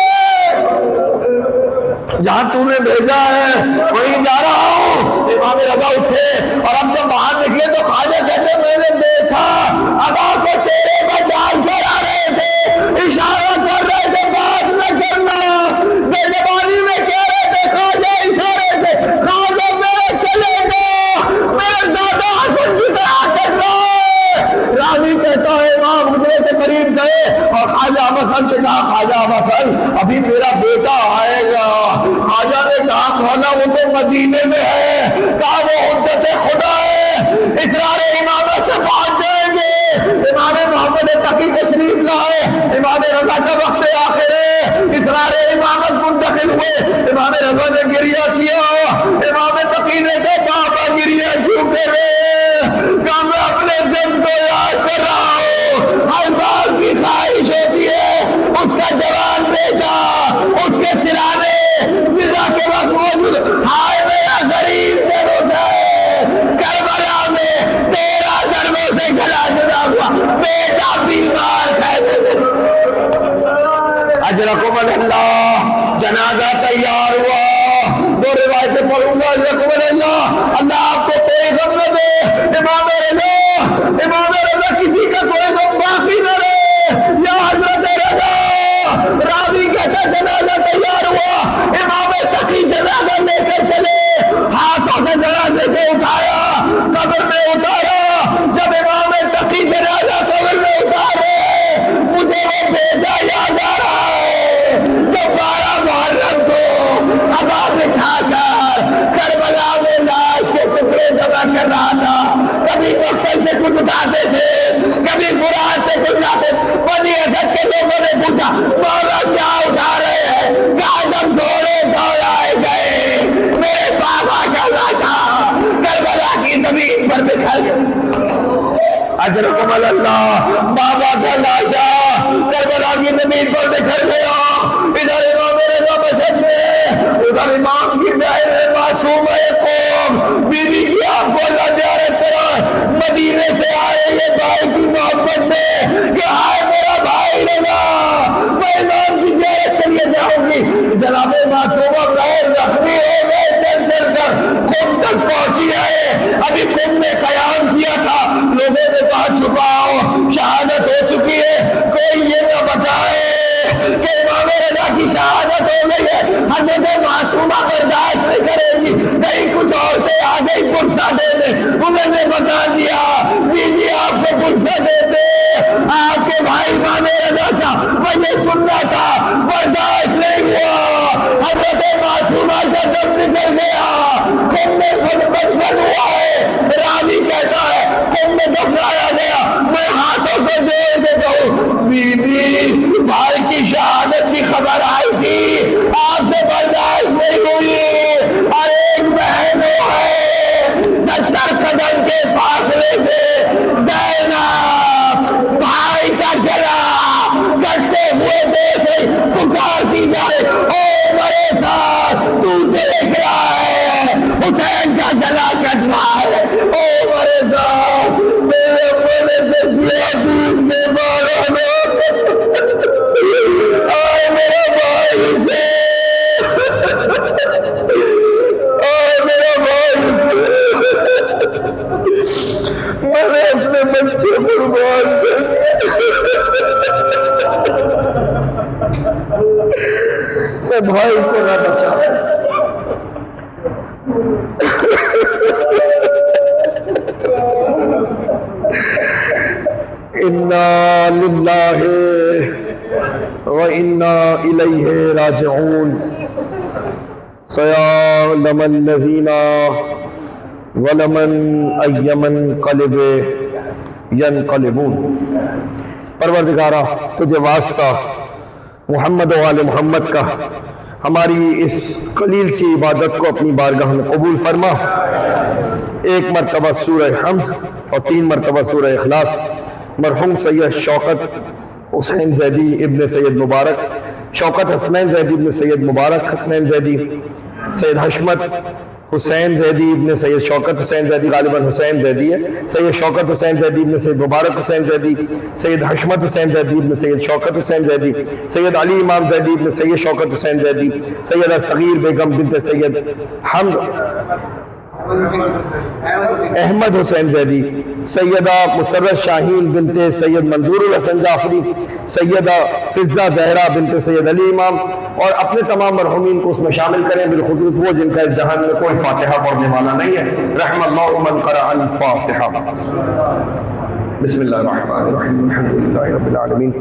جہاں تو نے بھیجا ہے وہی جا رہا ہوں. امام رضا اٹھے اور ہم جب باہر نکلے تو خواجہ کہتے میں نے دیکھا ابا کو چہرے پر ڈال کر آ رہے تھے, اشارہ کر رہے تھے بات نہ کرنا, بے زبانی میں کہہ رہے تھے خواجہ اشارے سے خواجہ میرے چلے گا, میرے دادا حسن کی طرح کر رہا ہے. راوی کہتا ہے امام حجرے کے قریب گئے اور خواجہ ابا سلط سے کہا خواجہ ابا سلط ابھی میرا بیٹا آئے گا. خواجہ نے کہا مولا وہ تو مدینے میں ہے. کہا وہ حجت خدا ہے, اسرار امامت سے پہنچ جائیں گے. امام محمد تقی تشریف لائے, امام رضا کا وقت آخر ہے, اسرار امامت منتقل ہوئے. امام رضا نے گریہ کیا, امام تقی نے کہا بابا گریہ کیوں کرے؟ کہا میں اپنے ذہن کو یاد کر رہا ہوں. ہر بار کی خواہش ہوتی ہے اس کا جوان بیٹا اس کے سرانے وزا کے وقت موجود. ہائے میرا غریب درود ہے, کربلا میں 13 ضربوں سے گلا جدا ہوا بیٹا بیمار ہے. اجرکم اللہ. جنازہ تیار ہوا, 2 روایتیں پڑھوں گا. اجرکم اللہ. اللہ آپ کو کوئی غم نہ دے. امام رضا کسی کا کوئی غم باقی نہ رہے. یا حضرت رضا. راوی کہتا جنازہ تیار ہوا, امام تقی جنازہ لے کر چلے, ہاتھوں سے جنازے کو اٹھایا, قبر میں اتارا. جب امام تقی جنازہ قبر کر رہا تھا. کبھی مختل سے کچھ اٹھاتے تھے, کبھی قرآن سے کچھ اٹھاتے. بنی اسد کے لوگوں نے پوچھا مولا کیا اٹھا رہے ہیں؟ کہا جب گھوڑے دوڑائے گئے میرے بابا کا لاشا کربلا کی زمین پر بکھر گیا. اجرکم اللہ, بابا کا لاشا کربلا کی زمین پر بکھر گیا. ادھر امام رضا مسجد میں, ادھر امام کی بہن معصوم قوم بی بی کی آپ کو اللہ زیارت کرا مدینے سے آئے یہ بھائی کی محبت میں کہ آئے میرا بھائی رضا میں امام کی زیارت کریے جاؤں گی. جناب معصومہ غیر زخمی ہو گئے, چل چل کر قم تک پہنچی ہے. ابھی قم نے قیام کیا تھا, لوگوں نے کہا چھپاؤ شہادت ہو چکی ہے, کوئی یہ نہ بتائے کہ امام رضا کی شہادت ہو گئی ہے. حضرت معصومہ برداشت نہیں کرے گی, کہیں کچھ اور سے آ گئی پرسہ دے دے. انہوں نے بتا دیا جی آپ کو پرسہ دے دے, آپ کے بھائی امام رضا کا مجھے سننا تھا, برداشت نہیں ہوا. حضرت معصومہ کا دم نکل گیا. قم میں خود ہوا ہے, راوی کہتا ہے قم میں دفنایا گیا. میں ہاتھوں سے جوڑ کے کہوں بی بی بھائی کی شہادت کی خبر آئی تھی, آپ سے برداشت نہیں ہوئی. اور ایک بہن وہ ہے 70 قدم کے فاصلے سے زینب بھائی کا گلا کٹتے ہوئے دیکھ رہی, پکارتی جائے او میرے ساتھ تو دیکھ رہا ہے حسین کا گلا کٹ رہا ہے, او میرے ساتھ میرے بولے سے سیاسی میں بارہ آئے میرا بھائی سے, آئے میرا بھائی سے, میں نے اپنے بچے قربان کر میں بھائی کو نہ بچا. انا للہ وَإِنَّا إِلَيْهِ رَاجِعُونَ. سَيَعْلَمَ الَّذِينَ وَلَمَنْ أَيَّمَنْ قَلِبِ يَنْقَلِبُونَ. پروردگارہ تجھے واسطہ محمد و آل محمد کا ہماری اس قلیل سی عبادت کو اپنی بارگاہ میں قبول فرما. ایک مرتبہ سورہ حمد اور 3 مرتبہ سورہ اخلاص مرحوم سید شوکت حسین زیدی ابن سید مبارک, شوکت حسنین زیدی ابن سید مبارک حسنین زیدی, سید حشمت حسین زیدی ابن سید شوکت حسین زیدی, غالباً حسین زیدی ہے, سید شوکت حسین زیدی ابن سید مبارک حسین زیدی, سید حشمت حسین زیدی ابن سید شوکت حسین زیدی, سید علی امام زیدی ابن سید شوکت حسین زیدی, سیدہ صغیر بیگم بنت سید حمد احمد حسین زیدی, سیدہ مسرت شاہین بنت سید منظور الحسن جعفری, سیدہ فضہ زہرا بنت سید علی امام, اور اپنے تمام مرحومین کو اس میں شامل کریں, بالخصوص وہ جن کا اس جہان میں کوئی فاتحہ پڑھنے والا نہیں ہے. رحم اللہ من قرأ الفاتحہ. بسم اللہ الرحمن الرحیم, الحمدللہ رب العالمین,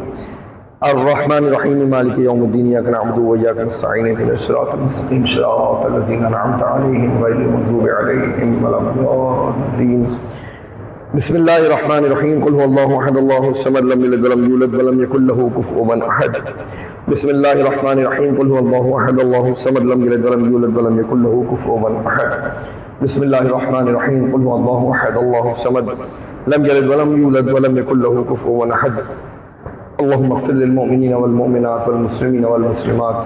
الرحمن الرحیم, مالک یوم الدین, ایاک نعبد و ایاک نستعین, اهدنا الصراط المستقیم, صراط الذین انعمت علیہم غیر المغضوب علیہم ولا الضالین. بسم اللہ الرحمن الرحیم, قل هو اللہ احد اللہ الصمد لم یلد ولم یولد ولم یکن له کفوا احد. بسم اللہ الرحمن الرحیم, قل هو اللہ احد اللہ الصمد لم یلد ولم یولد ولم یکن له کفوا احد. بسم اللہ الرحمن الرحیم, قل هو اللہ احد اللہ الصمد لم یلد ولم یولد ولم یکن له کفوا احد. اللهم اغفر للمؤمنين والمؤمنات والمسلمين والمسلمات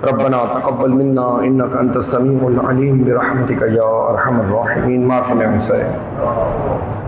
ربنا تقبل منا انك انت السميع العليم برحمتك يا ارحم الراحمين. ماتم حسین.